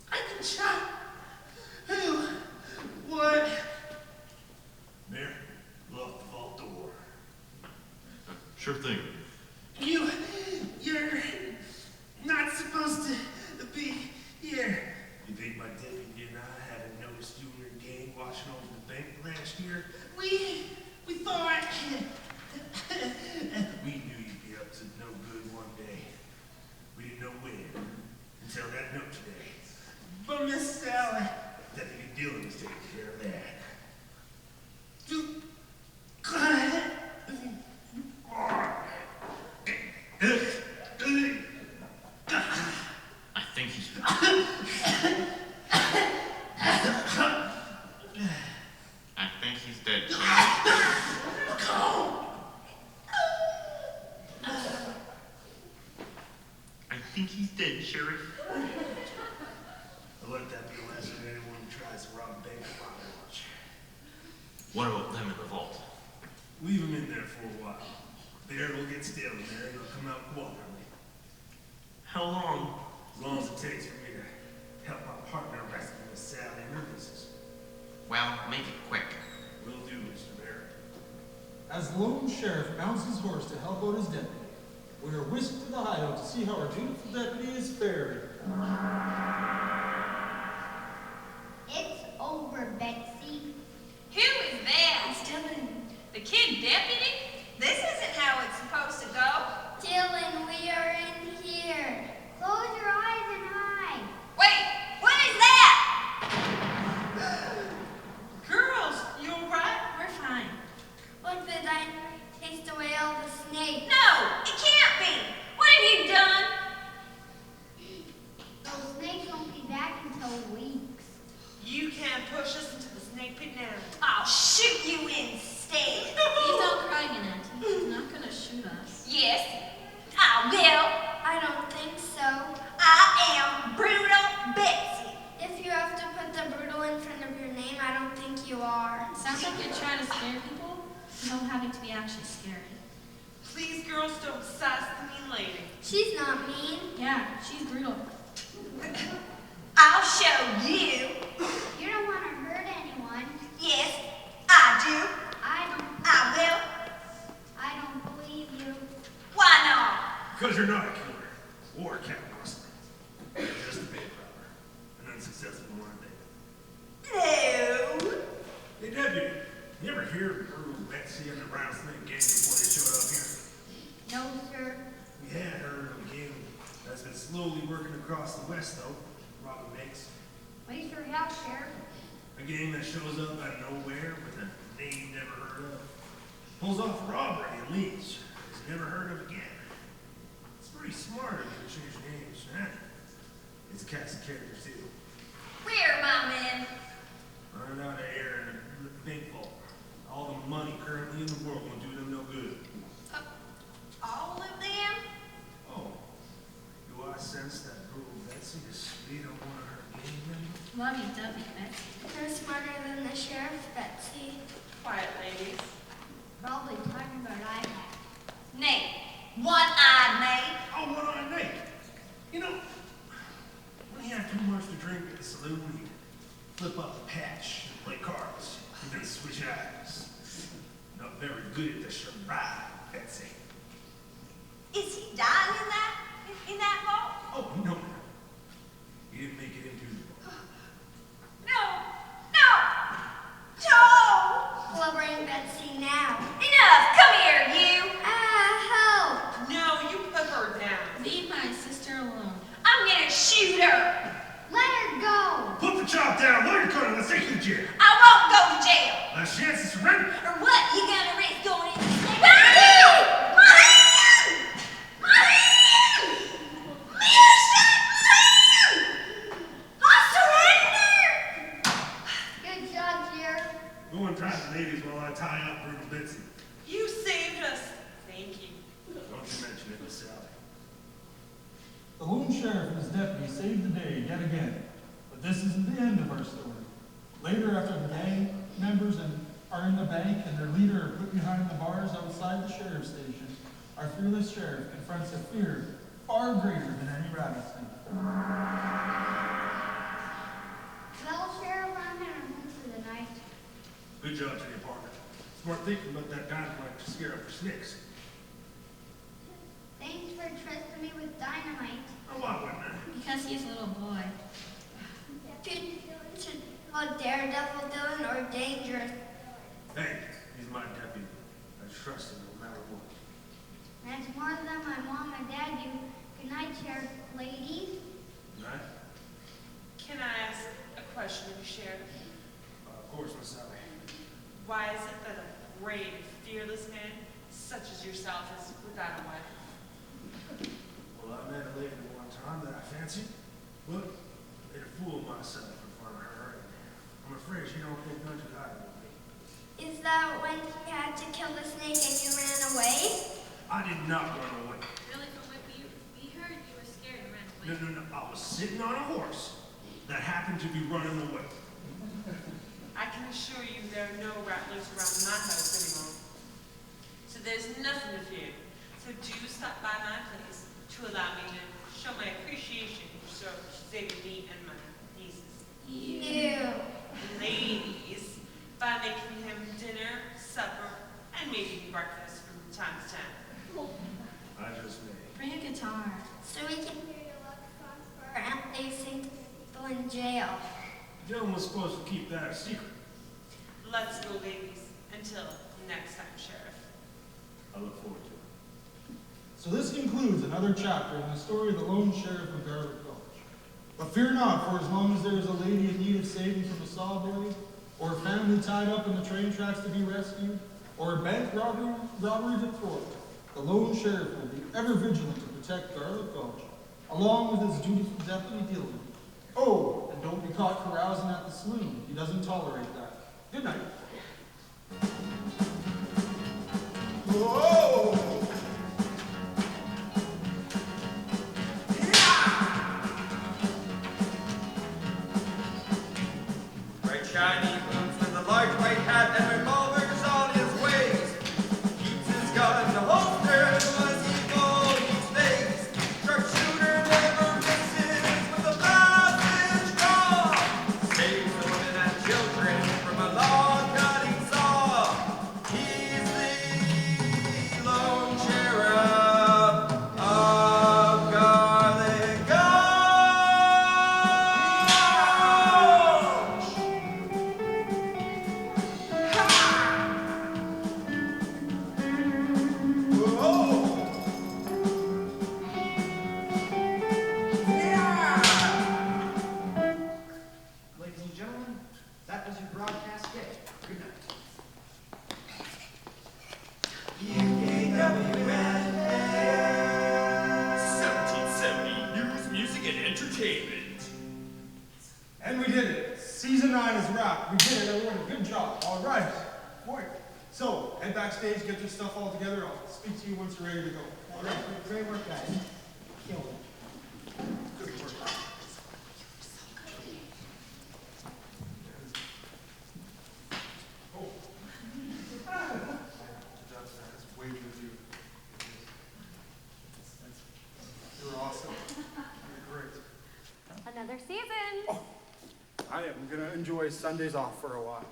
I've been shot. Who? What? Mayor, lock the vault door. Sure thing. You're not supposed to be here. You think my deputy and I hadn't noticed you and your gang watching over the bank last year? We thought. We knew you'd be up to no good one day. We didn't know when, until that note today. But Miss Sally. Deputy Dillon is taking care of that. I think he's... I think he's dead. I think he's dead, Sheriff. I'll let that be a lesson to anyone who tries to rob a bank at my watch. What about them in the vault? Leave them in there for a while. The air will get stale in there and they'll come out quarterly. How long? As long as it takes for me to help my partner rescue Miss Sally and her nieces. Well, make it quick. Will do, Mr. Mayor. As the lone sheriff mounts his horse to help out his deputy, we are whisked to the hideout to see how our dutiful deputy is faring. It's over, Betsy. Who is that? It's Dylan. The kid deputy? This isn't how it's supposed to go. Dylan, we are in here. Close your eyes and hide. Wait, what is that? Girls, you alright? We're fine. Look, did I taste away all the snake? No, it can't be. What have you done? Those snakes won't be back until weeks. You can't push us into the snake pit now. I'll shoot you instead. Please don't cry, Auntie. She's not gonna shoot us. Yes, I will. I don't think so. I am Brutal Betsy. If you have to put the brutal in front of your name, I don't think you are. Sounds like you're trying to scare people without having to be actually scary. Please, girls, don't sass the mean lady. She's not mean. Yeah, she's brutal. I'll show you. You don't want to hurt anyone. Yes, I do. I I don't believe you. will. Why not? Because you're not a killer or a cat rustler. You're just a bank robber. An unsuccessful one, I think. No. Hey, deputy, you ever hear of Brutal Betsy and the Rattlesnake Gang before they showed up here? No, sir. We had heard of a gang that's been slowly working across the west, though, robbing banks. Wait for help, Sheriff. A gang that shows up out of nowhere with a name never heard of. Pulls off a robbery and leaves. Is never heard of again. It's pretty smart of you to change names, huh? It's a cast of characters, too. Where are my men? Running out of air in a bank vault. All the money currently in the world won't do them no good. All of them? Oh, do I sense that Brutal Betsy is sweet on one of her gang members? Love you, Debbie, Betsy. You're smarter than the sheriff, Betsy. Quiet, ladies. Probably talking about iPad. Nate. One-eyed Nate. Oh, One-Eyed Nate. You know, when you have too much to drink at the saloon, you flip up the patch and play cards, and then switch eyes. Not very good at the charade, Betsy. Is he dying in that vault? Oh, no. He didn't make it into the vault. jail. I won't go to jail. Last chance to surrender. Or what? You gonna risk going in the snake? Good job, Sheriff. Go and tie the ladies while I tie up Brutal Bitsy. You saved us. Thank you. Don't you mention it, Miss Sally. The lone sheriff and his deputy saved the day yet again. But this isn't the end of our story. Later, after the gang members are in the bank and their leader are put behind the bars outside the sheriff's station, our fearless sheriff confronts a fear far greater than any rattlesnake. Well, Sheriff, I'm heading home for the night. Good job to your partner. Smart thinking about that dynamite to scare up your snakes. Thanks for trusting me with dynamite. Oh, why wouldn't I? Because he's a little boy. What daredevil doing or dangerous? Hey, he's my deputy. I trust him no matter what. That's more than my mom and dad do. Good night, Sheriff, ladies. Right? Can I ask a question of you, Sheriff? Of course, Miss Sally. Why is it that a brave, fearless man such as yourself is without a wife? Well, I met a lady one time that I fancied, but made a fool of myself in front of her, and I'm afraid she don't think much of that with me. Is that when you had to kill the snake and you ran away? I did not run away. Really, from what we heard, you were scared and ran away. No. I was sitting on a horse that happened to be running away. I can assure you there are no rattlers around my house anymore. So there's nothing to fear. So do stop by my place to allow me to show my appreciation for saving me and my nieces. Ew. Ladies, by making him dinner, supper, and maybe breakfast from time to time. I just may. Bring a guitar. So we can hear your love songs for releasing people in jail. The gentleman was supposed to keep that a secret. Let's go, ladies. Until next time, Sheriff. I look forward to it. So this concludes another chapter in the story of the lone sheriff of Garlic Gulch. But fear not, for as long as there is a lady in need of saving from a saw blade, or a family tied up in the train tracks to be rescued, or a bank robbery to thwart, the lone sheriff will be ever vigilant to protect Garlic Gulch, along with his dutiful deputy Dylan. Oh, and don't be caught carousing at the saloon. He doesn't tolerate that. Good night. Whoa! Bright shiny boots with a large white hat and revolvers on his waist. Keeps his gun in the holster as he goes each face. Sharpshooter never misses with a message draw. Saves the women and children from a log-cutting saw. He's the lone sheriff of Garlic Gulch. Whoa! Yeah! Ladies and gentlemen, that was your broadcast day. Good night. UKWFM 1770 News, Music, and Entertainment. And we did it. Season 9 is wrapped. We did it, everyone. Good job. All right. Boy. So, head backstage, get your stuff all together. I'll speak to you once you're ready to go. All right, great work, guys. Killed it. Good work. Oh. That's way with you. You're awesome. You're great. Another season. I am going to enjoy Sundays off for a while.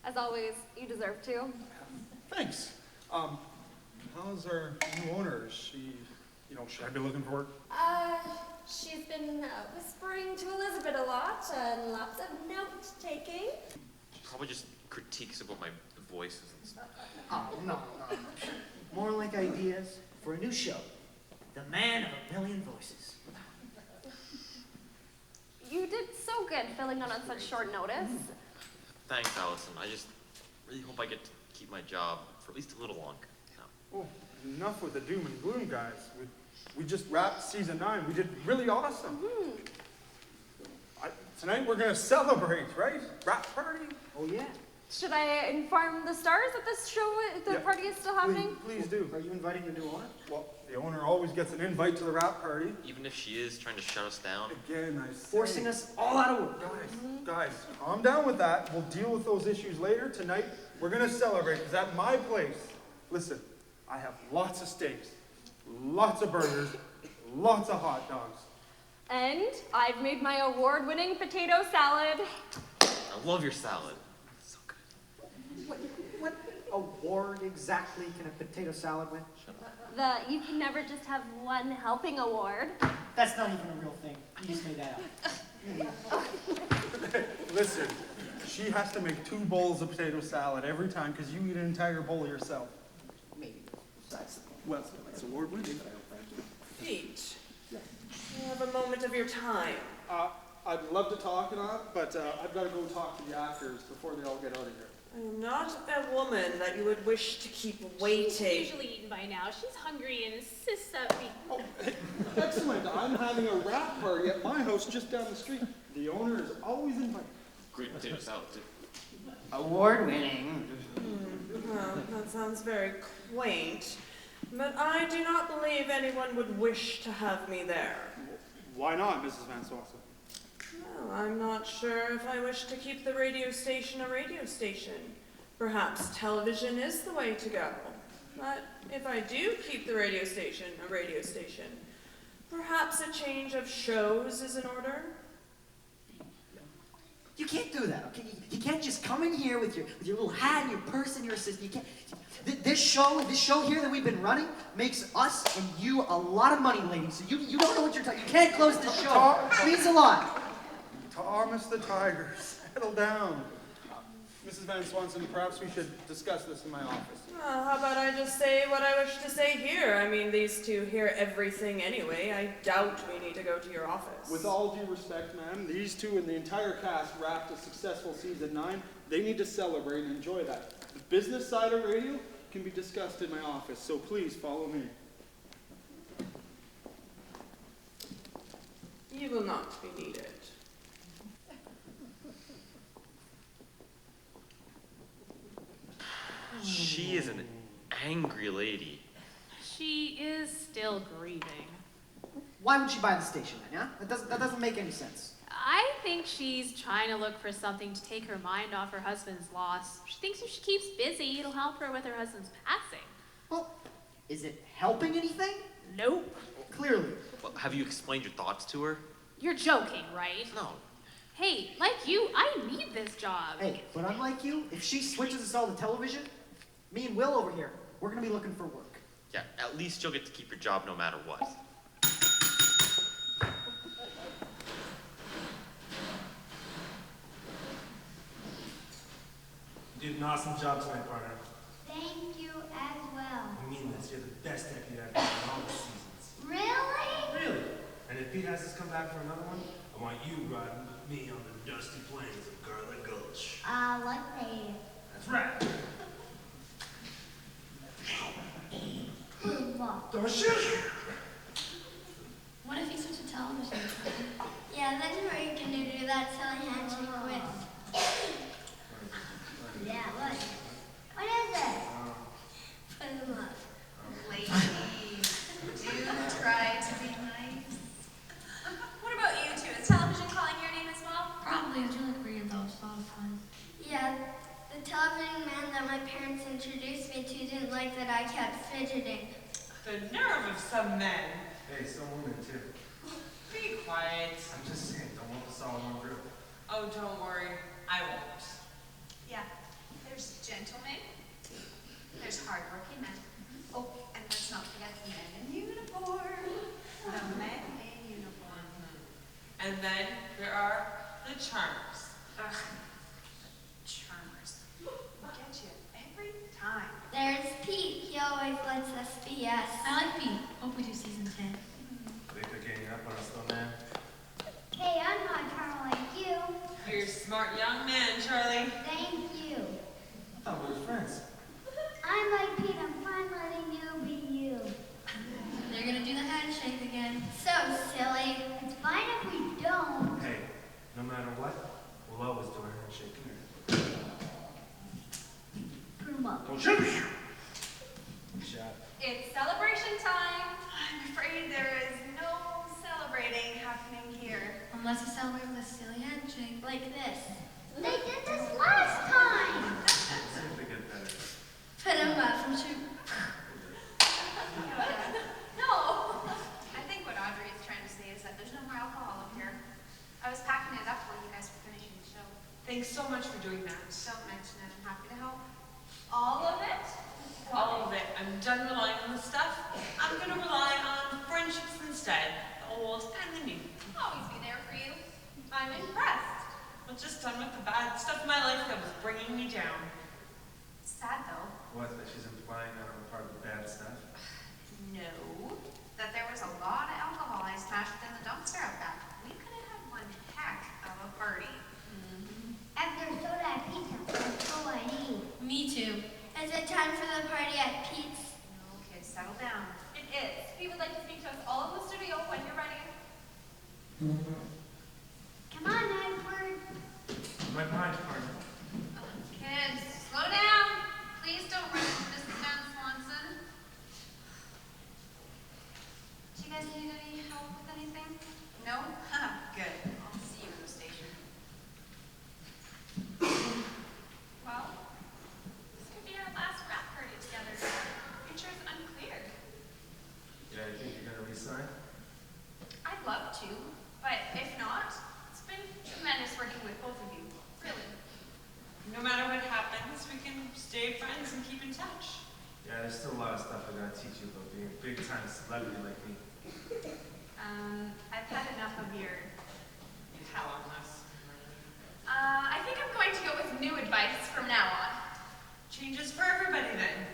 As always, you deserve to. Thanks. How's our new owner? Is she, should I be looking for work? She's been whispering to Elizabeth a lot and lots of note-taking. Probably just critiques about my voices and stuff. Oh, no. More like ideas for a new show. The Man of a Million Voices. You did so good filling in on such short notice. Thanks, Allison. I just really hope I get to keep my job for at least a little longer. No. Oh, enough with the doom and gloom, guys. We just wrapped season 9. We did really awesome. Tonight we're gonna celebrate, right? Rap party? Oh yeah. Should I inform the stars that this show, the party is still happening? Please do. Are you inviting the new owner? Well, the owner always gets an invite to the rap party. Even if she is trying to shut us down. Again, I say, Forcing us all out of work. Guys, calm down with that. We'll deal with those issues later. Tonight, we're gonna celebrate, because at my place, listen, I have lots of steaks, lots of burgers, lots of hot dogs. And I've made my award-winning potato salad. I love your salad. So good. What award exactly can a potato salad win? The You Can Never Just Have One Helping award. That's not even a real thing. You just made that up. Listen, she has to make 2 bowls of potato salad every time because you eat an entire bowl yourself. Maybe. Well, it's award-winning. Pete, you have a moment of your time. I'd love to talk and all, but I've got to go talk to the actors before they all get out of here. I am not a woman that you would wish to keep waiting. She's usually eaten by now. She's hungry and insists on being... Oh, excellent. I'm having a rap party at my house just down the street. The owner is always invited. Great potato salad, too. Award-winning. Well, that sounds very quaint, but I do not believe anyone would wish to have me there. Why not, Mrs. Van Swassen? Well, I'm not sure if I wish to keep the radio station a radio station. Perhaps television is the way to go. But if I do keep the radio station a radio station, perhaps a change of shows is in order? You can't do that, okay? You can't just come in here with your little hat and your purse and your assistant. You can't. This show here that we've been running makes us and you a lot of money, ladies. So you don't know what you're talking. You can't close this show. It means a lot. Thomas the Tiger, settle down. Mrs. Van Swanson, perhaps we should discuss this in my office. Well, how about I just say what I wish to say here? I mean, these two hear everything anyway. I doubt we need to go to your office. With all due respect, ma'am, these two and the entire cast wrapped a successful season 9. They need to celebrate and enjoy that. The business side of radio can be discussed in my office, so please follow me. You will not be needed. She is an angry lady. She is still grieving. Why would she buy the station then, yeah? That doesn't make any sense. I think she's trying to look for something to take her mind off her husband's loss. She thinks if she keeps busy, it'll help her with her husband's passing. Well, is it helping anything? Nope. Clearly. Well, have you explained your thoughts to her? You're joking, right? No. Hey, like you, I need this job. Hey, but unlike you, if she switches us all to television, me and Will over here, we're gonna be looking for work. Yeah, at least you'll get to keep your job no matter what. You did an awesome job tonight, partner. Thank you as well. I mean this, you're the best deputy I've had in all the seasons. Really? Really? And if Pete has us come back for another one, I want you riding with me on the dusty plains of Garlic Gulch. Like they. That's right. Don't shoot! What if he switched to television? Yeah, then where you can do that silly handshake with. Yeah, what? What is it? Put him up. Ladies, do try to be nice. What about you two? Is television calling your name as well? Probably. It's really weird though. It's a lot of fun. Yeah, the television man that my parents introduced me to didn't like that I kept fidgeting. The nerve of some men. Hey, some women too. Be quiet. I'm just saying, don't want us all in one group. Oh, don't worry. I won't. Yeah. There's gentlemen. There's hardworking men. Oh, and let's not forget the men in uniform. The men in uniform. And then there are the charmers. Ugh. Charmers. Get you every time. There's Pete. He always lets us be us. I like Pete. Hope we do season 10. They could gang up on us though, man. Hey, I'm not charming like you. You're a smart young man, It's celebration time. I'm afraid there is no celebrating happening here. Unless you celebrate with a silly handshake like this. They did this last time. Put him up from shoot. No. I think what Audrey is trying to say is that there's no more alcohol up here. I was packing it up while you guys were finishing the show. Thanks so much for doing that. Don't mention it. I'm happy to help. All of it? All of it. I'm done relying on the stuff. I'm gonna rely on friendships instead. The old and the new. Always be there for you. I'm impressed. I'm just done with the bad stuff in my life that was bringing me down. Sad though. What, that she's implying I'm part of the bad stuff? No. That there was a lot of alcohol I smashed in the dumpster out back. We could have had one heck of a party. After soda and pizza, that's all I need. Me too. Is it time for the party at Pete's? No, kids, settle down. It is. We would like to speak to us all in the studio when you're ready. Come on, Edward. My pint, partner. Kids, slow down. Please don't run into Mrs. Van Swanson. Do you guys need any help with anything? No? Good. I'll see you in the station. Well, this could be our last rap party together. Future's unclear. Yeah, you think you're gonna resign? I'd love to, but if not, it's been tremendous working with both of you. Really. No matter what happens, we can stay friends and keep in touch. Yeah, there's still a lot of stuff I gotta teach you about being a big-time celebrity like me. I've had enough of your Tell on us. I think I'm going to go with new advice from now on. Changes for everybody then.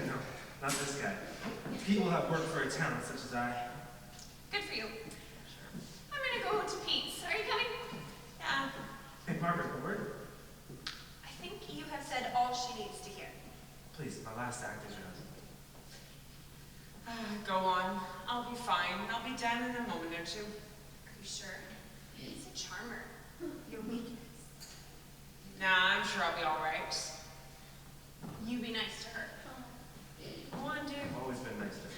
No, not this guy. Pete will have work for a talent such as I. Good for you. I'm gonna go to Pete's. Are you coming? Yeah. Hey, Margaret, a word? I think you have said all she needs to hear. Please, my last act is yours. Go on. I'll be fine. I'll be done in a moment or two. Are you sure? He's a charmer. Your weakness. Nah, I'm sure I'll be all right. You be nice to her. Go on, dude. I've always been nice to her.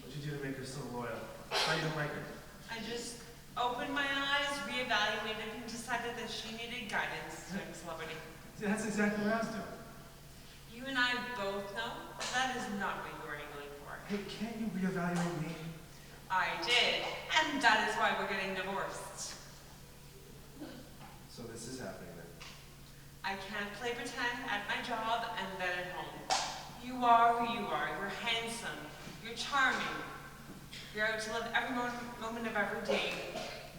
What'd you do to make her so loyal? Why you don't like her? I just opened my eyes, reevaluated, and decided that she needed guidance to a celebrity. See, that's exactly what I was doing. You and I both know that is not what you were angling for. Hey, can't you reevaluate me? I did, and that is why we're getting divorced. So this is happening then. I can't play pretend at my job and then at home. You are who you are. You're handsome. You're charming. You're out to live every moment of every day.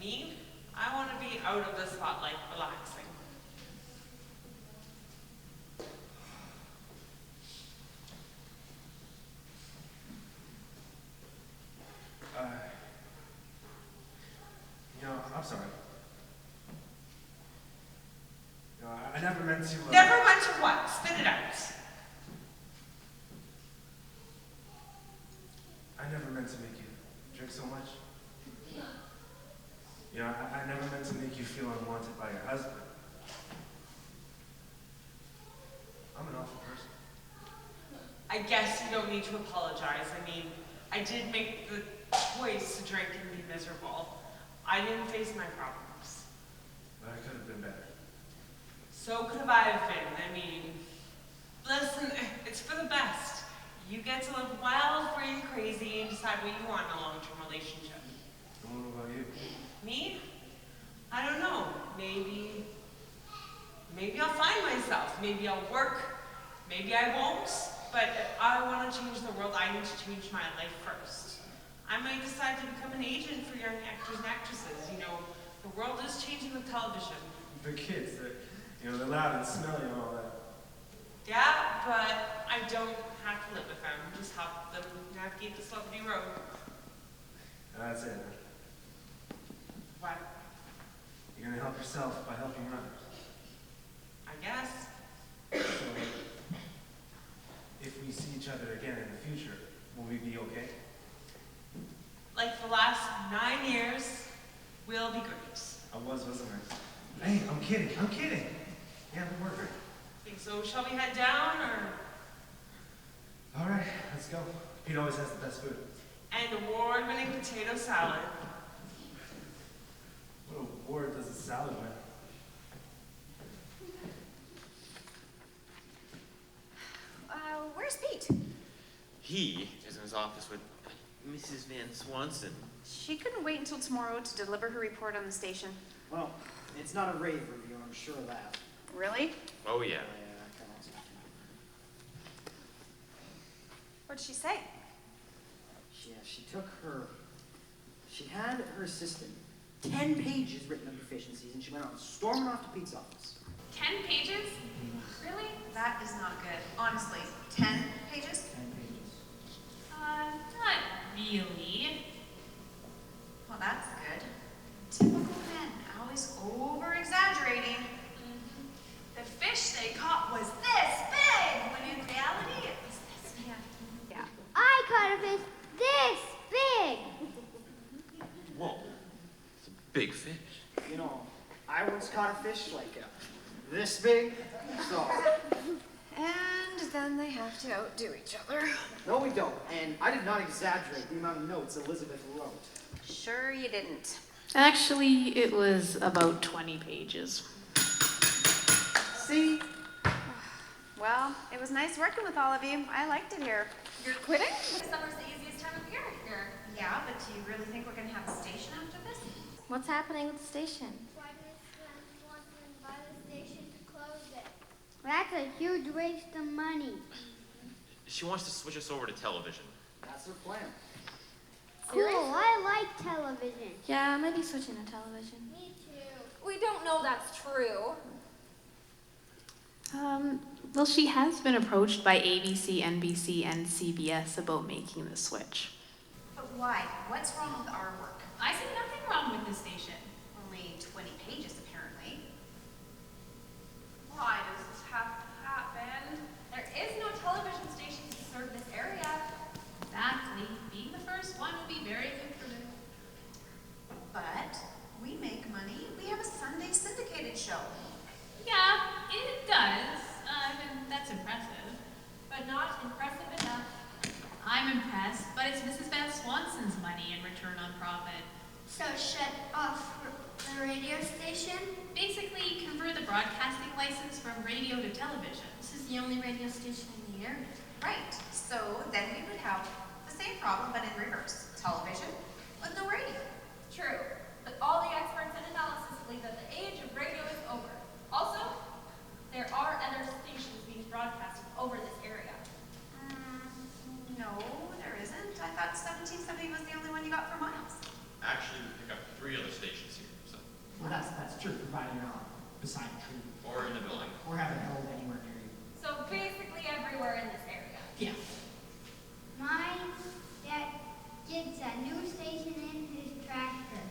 Me? I want to be out of the spotlight, relaxing. I'm sorry. I never meant to. Never meant to what? Spit it out. I never meant to make you drink so much. I never meant to make you feel unwanted by your husband. I'm an awful person. I guess you don't need to apologize. I mean, I did make the choice to drink and be miserable. I didn't face my problems. But I could have been better. So could have I have been. I mean, listen, it's for the best. You get to live wild, free, and crazy and decide what you want in a long-term relationship. And what about you? Me? I don't know. Maybe I'll find myself. Maybe I'll work. Maybe I won't. But if I want to change the world, I need to change my life first. I might decide to become an agent for young actors and actresses. You know, the world is changing with television. The kids, they're loud and smelly and all that. Yeah, but I don't have to live with them. Just help them navigate the celebrity road. That's it. What? You're gonna help yourself by helping others. I guess. So, if we see each other again in the future, will we be okay? Like the last 9 years, we'll be great. I wasn't I? Hey, I'm kidding. Yeah, we were great. Think so? Shall we head down, or? All right, let's go. Pete always has the best food. And award-winning potato salad. What award does a salad win? Where's Pete? He is in his office with Mrs. Van Swanson. She couldn't wait until tomorrow to deliver her report on the station. Well, it's not a rave review, I'm sure of that. Really? Oh, yeah. What'd she say? She had her assistant 10 pages written of deficiencies, and she went on storming off to Pete's office. 10 pages? Really? That is not good. Honestly, 10 pages? 10 pages. Not really. Well, that's good. Typical men, always over-exaggerating. The fish they caught was this big, when in reality it was this big. Yeah. I caught a fish this big. Whoa. It's a big fish. You know, I once caught a fish like this big, so. And then they have to outdo each other. No, we don't. And I did not exaggerate the amount of notes Elizabeth wrote. Sure you didn't. Actually, it was about 20 pages. See? Well, it was nice working with all of you. I liked it here. You're quitting? Summer's the easiest time of year here. Yeah, but do you really think we're gonna have a station after this? What's happening with the station? Why did Slim Swanson buy the station to close it? That's a huge waste of money. She wants to switch us over to television. That's her plan. Cool, I like television. Yeah, maybe switching to television. Me too. We don't know that's true. Well, she has been approached by ABC, NBC, and CBS about making the switch. But why? What's wrong with our work? I see nothing wrong with this station. Only 20 pages, apparently. Why does this have to happen? There is no television station to serve this area. Exactly. Being the first one would be very lucrative. But we make money. We have a Sunday syndicated show. Yeah, it does. And that's impressive. But not impressive enough. I'm impressed, but it's Mrs. Van Swanson's money in return on profit. So shut off the radio station? Basically, convert the broadcasting license from radio to television. This is the only radio station in the area. Right. So then we would have the same problem, but in reverse. Television with no radio. True, but all the experts in analysis believe that the age of radio is over. Also, there are other stations being broadcasted over this area. No, there isn't. I thought 1770 was the only one you got for miles. Actually, we pick up 3 other stations here, so. Well, that's true, provided you're not beside a tree. Or in the building. Or have a hill anywhere near you. So basically everywhere in this area. Yeah. My dad gets a new station in his tractor.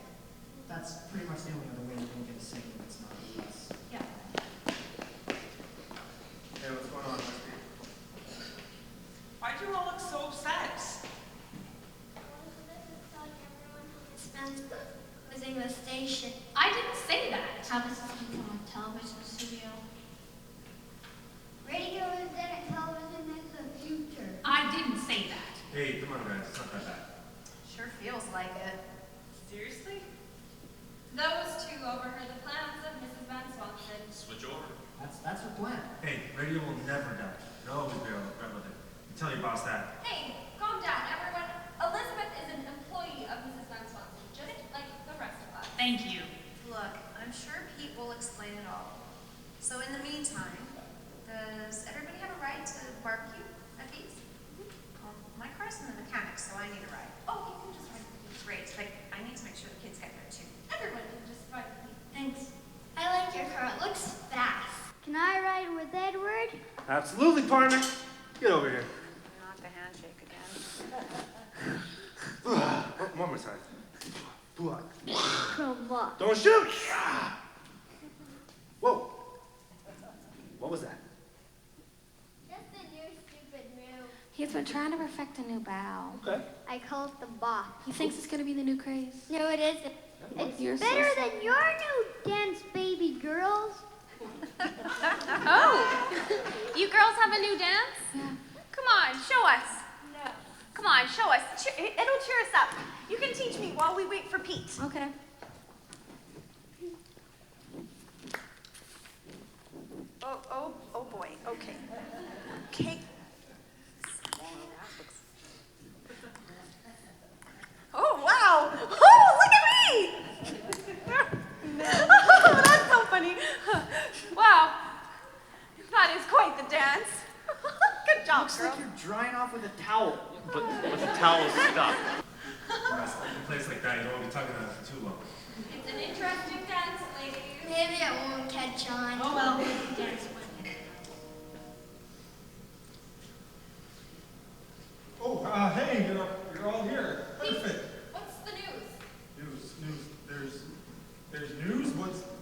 That's pretty much the only other way you can get a signal that's not US. Yeah. Hey, what's going on, Westy? Why do you all look so upset? Losing the station. I didn't say that. How this is become a television studio. Radio is dead and television is the future. I didn't say that. Hey, come on, guys. It's not that bad. Sure feels like it. Seriously? Those two overheard the plans of Mrs. Van Swanson. Switch over. That's her plan. Hey, radio will never die. You'll always be relevant. You tell your boss that. Hey, calm down, everyone. Elizabeth is an employee of Mrs. Van Swanson, just like the rest of us. Thank you. Look, I'm sure Pete will explain it all. So in the meantime, does everybody have a ride to barbecue at Pete's? Well, my car's in the mechanic, so I need a ride. Oh, you can just ride with me. Great, but I need to make sure the kids get there too. Everyone can just ride with me. Thanks. I like your car. It looks fast. Can I ride with Edward? Absolutely, partner. Get over here. Not the handshake again. One more time. Come on. Don't shoot! Whoa. What was that? Just a new stupid move. He's been trying to perfect a new bow. Okay. I call it the bop. He thinks it's going to be the new craze. No, it isn't. You're It's so better than your new dance, baby girls. Oh! have a new dance? Yeah. Come on, show us. No. Come on, show us. It'll cheer us up. You can teach me while we wait for Pete. Okay. Oh boy. Okay. Okay. Oh wow! Oh, look at me! Oh, that's so funny. Wow. That is quite the dance. Good job, Looks girl. like you're drying off with a towel. But the towel's stuck. In a place like that, you don't want to be talking about it for too long. It's an interesting dance, ladies. Maybe it won't catch on. Oh well, dance one. Oh, hey, you're all here. Perfect. What's the news? News. There's news?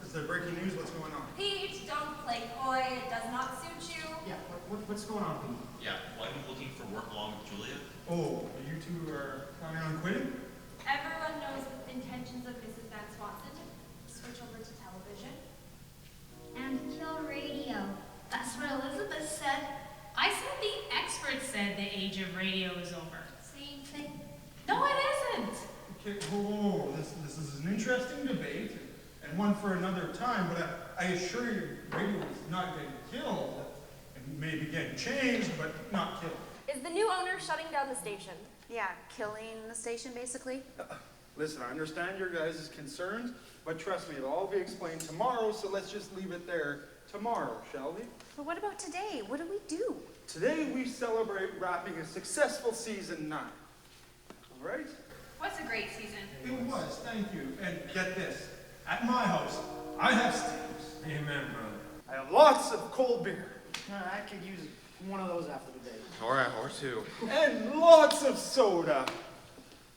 Is there breaking news? What's going on? Pete, don't play coy. It does not suit you. Yeah, what's going on, Pete? Yeah, well, I'm looking for work along with Julia. Oh, you two are planning on quitting? Everyone knows the intentions of Mrs. Van Swanson to switch over to television. And kill radio. That's what Elizabeth said. I said the experts said the age of radio is over. Same thing. No, it isn't. Okay, whoa, this is an interesting debate and one for another time, but I assure you, radio is not getting killed. It may be getting changed, but not killed. Is the new owner shutting down the station? Yeah, killing the station, basically. Listen, I understand your guys' concerns, but trust me, it'll all be explained tomorrow, so let's just leave it there tomorrow, shall we? But what about today? What do we do? Today we celebrate wrapping a successful season 9. All right? What's a great season? It was, thank you. And get this, at my house, I have steaks. Amen, brother. I have lots of cold beer. I could use one of those after the day. Or two. And lots of soda.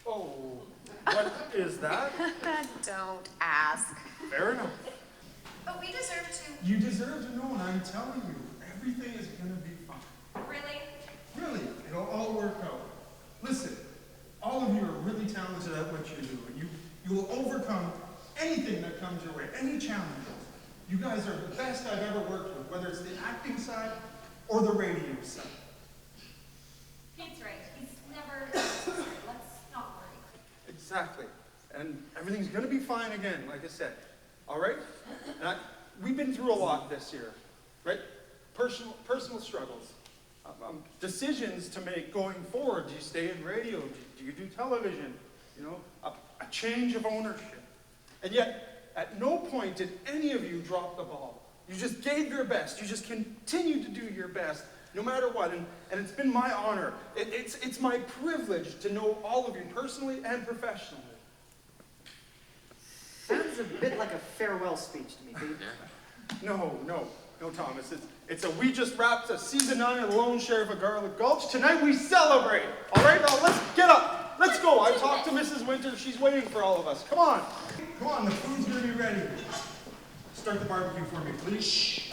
Oh, what is that? Don't ask. Fair enough. But we deserve to. You deserve to know, and I'm telling you, everything is going to be fine. Really? Really, it'll all work out. Listen, all of you are really talented at what you do, and you will overcome anything that comes your way, any challenges. You guys are the best I've ever worked with, whether it's the acting side or the radio side. Pete's right. He's never. Let's not worry. Exactly. And everything's going to be fine again, like I said. All right? And we've been through a lot this year, right? Personal struggles. Decisions to make going forward. Do you stay in radio? Do you do television? You know, a change of ownership. And yet, at no point did any of you drop the ball. You just gave your best. You just continued to do your best, no matter what. And it's been my honor. It's my privilege to know all of you personally and professionally. Sounds a bit like a farewell speech to me, Pete. No, Thomas. It's a we just wrapped a season 9 of the Lone Sheriff of Garlic Gulch. Tonight we celebrate. All right, now let's get up. Let's go. I talked to Mrs. Winter. She's waiting for all of us. Come on. Come on, the food's gonna be ready. Start the barbecue for me, please.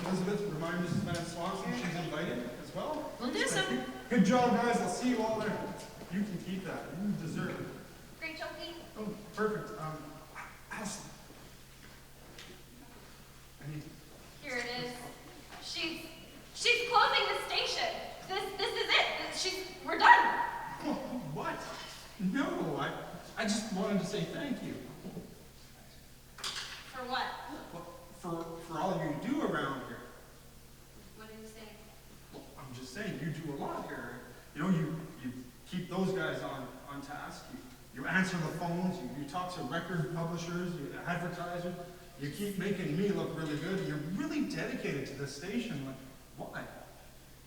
Elizabeth, remind Mrs. Van Swanson she's invited as well. We'll do so. Good job, guys. I'll see you all there. You can keep that. You deserve it. Great job, Pete. Oh, perfect. Allison. I need. Here it is. She's closing the station. This is it. We're done. Oh, what? No, I just wanted to say thank you. For what? For all you do around here. What did you say? Well, I'm just saying, you do a lot here. You know, you keep those guys on task. You answer the phones. You talk to record publishers, advertisers. You keep making me look really good. You're really dedicated to this station. Like, why?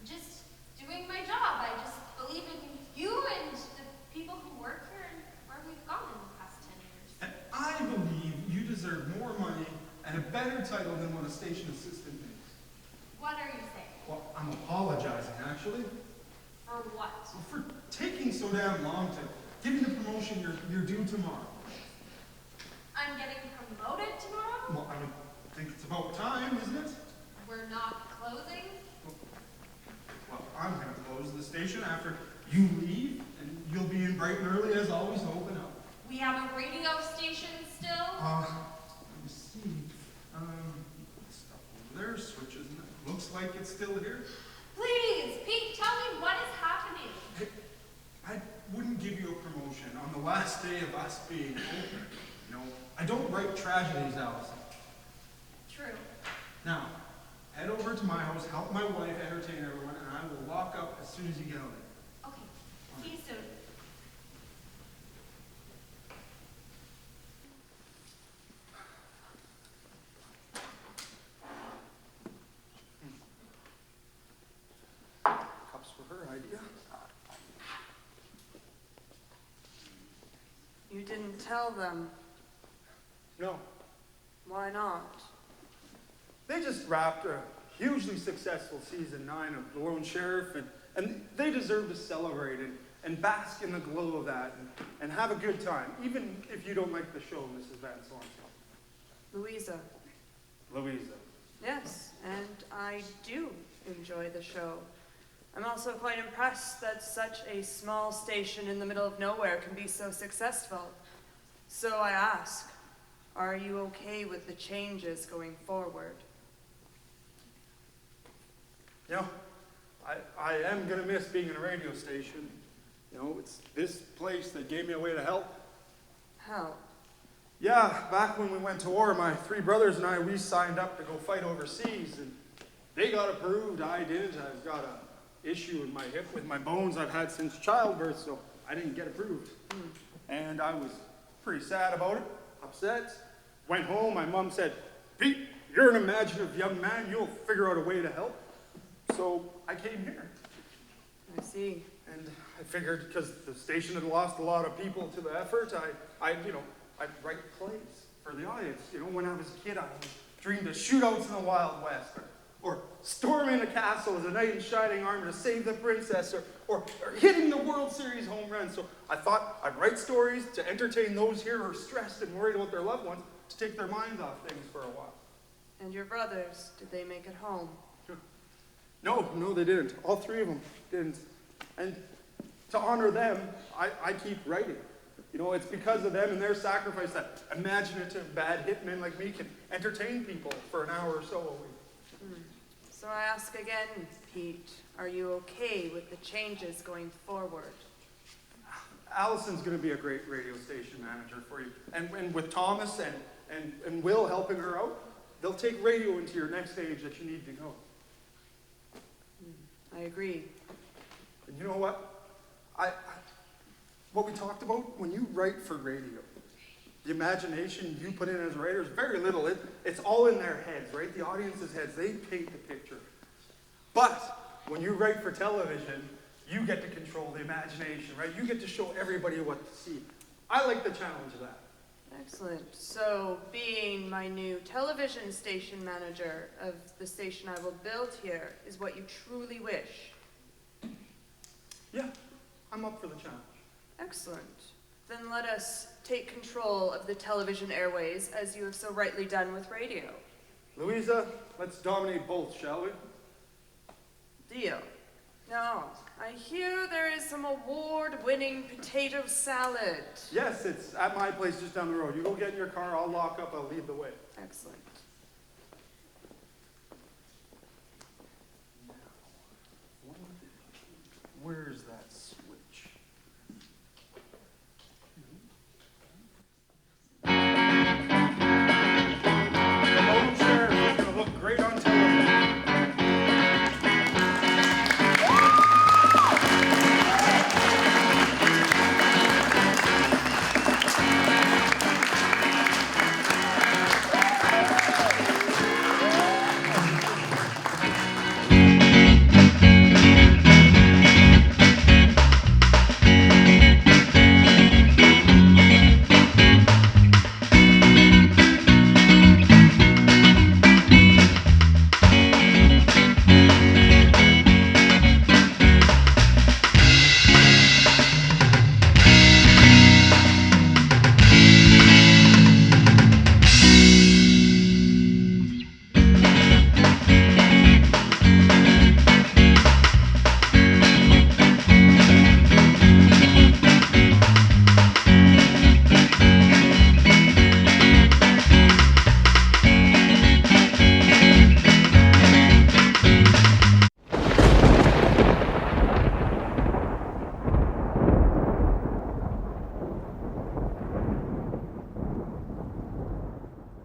Just doing my job. I just believe in you and the people who work here and where we've gone in the past 10 years. And I believe you deserve more money and a better title than what a station assistant makes. What are you saying? Well, I'm apologizing, actually. For what? Well, for taking so damn long to give you the promotion you're due tomorrow. I'm getting promoted tomorrow? Well, I would think it's about time, isn't it? We're not closing? Well, I'm going to close the station after you leave, and you'll be in bright and early as always to open up. We have a radio station still? Let me see. Stuff over there, switches. Looks like like it's still here. Please, Pete, tell me what is happening. Hey, I wouldn't give you a promotion on the last day of us being open. You know, I don't write tragedies, Allison. True. Now, head over to my house, help my wife entertain everyone, and I will lock up as soon as you get out there. Okay, see you soon. Cups were her idea. You didn't tell them. No. Why not? They just wrapped a hugely successful season 9 of The Lone Sheriff, and they deserve to celebrate and bask in the glow of that and have a good time, even if you don't like the show, Mrs. Van Swanson. Louisa. Louisa. Yes, and I do enjoy the show. I'm also quite impressed that such a small station in the middle of nowhere can be so successful. So I ask, are you okay with the changes going forward? You know, I am going to miss being in a radio station. You know, it's this place that gave me a way to help. How? Yeah, back when we went to war, my 3 brothers and I, we signed up to go fight overseas, and they got approved. I didn't. I've got an issue in my hip with my bones I've had since childbirth, so I didn't get approved. And I was pretty sad about it, upset. Went home, my mom said, "Pete, you're an imaginative young man. You'll figure out a way to help." So I came here. I see. And I figured because the station had lost a lot of people to the effort, I'd write plays for the audience. You know, when I was a kid, I dreamed of shootouts in the Wild West, or storming a castle as a knight in shining armor to save the princess, or hitting the World Series home run. So I thought I'd write stories to entertain those here who are stressed and worried about their loved ones, to take their minds off things for a while. And your brothers, did they make it home? No, they didn't. All 3 of them didn't. And to honor them, I keep writing. You know, it's because of them and their sacrifice that imaginative bad hitmen like me can entertain people for an hour or so a week. So I ask again, Pete, are you okay with the changes going forward? Allison's going to be a great radio station manager for you. And with Thomas and Will helping her out, they'll take radio into your next stage that you need to go. I agree. And you know what? What we talked about, when you write for radio, the imagination you put in as a writer is very little. It's all in their heads, right? The audience's heads. They paint the picture. But when you write for television, you get to control the imagination, right? You get to show everybody what to see. I like the challenge of that. Excellent. So, being my new television station manager of the station I will build here is what you truly wish? Yeah, I'm up for the challenge. Excellent. Then let us take control of the television airways as you have so rightly done with radio. Louisa, let's dominate both, shall we? Deal. Now, I hear there is some award-winning potato salad. Yes, it's at my place just down the road. You go get in your car, I'll lock up, I'll lead the way. Excellent.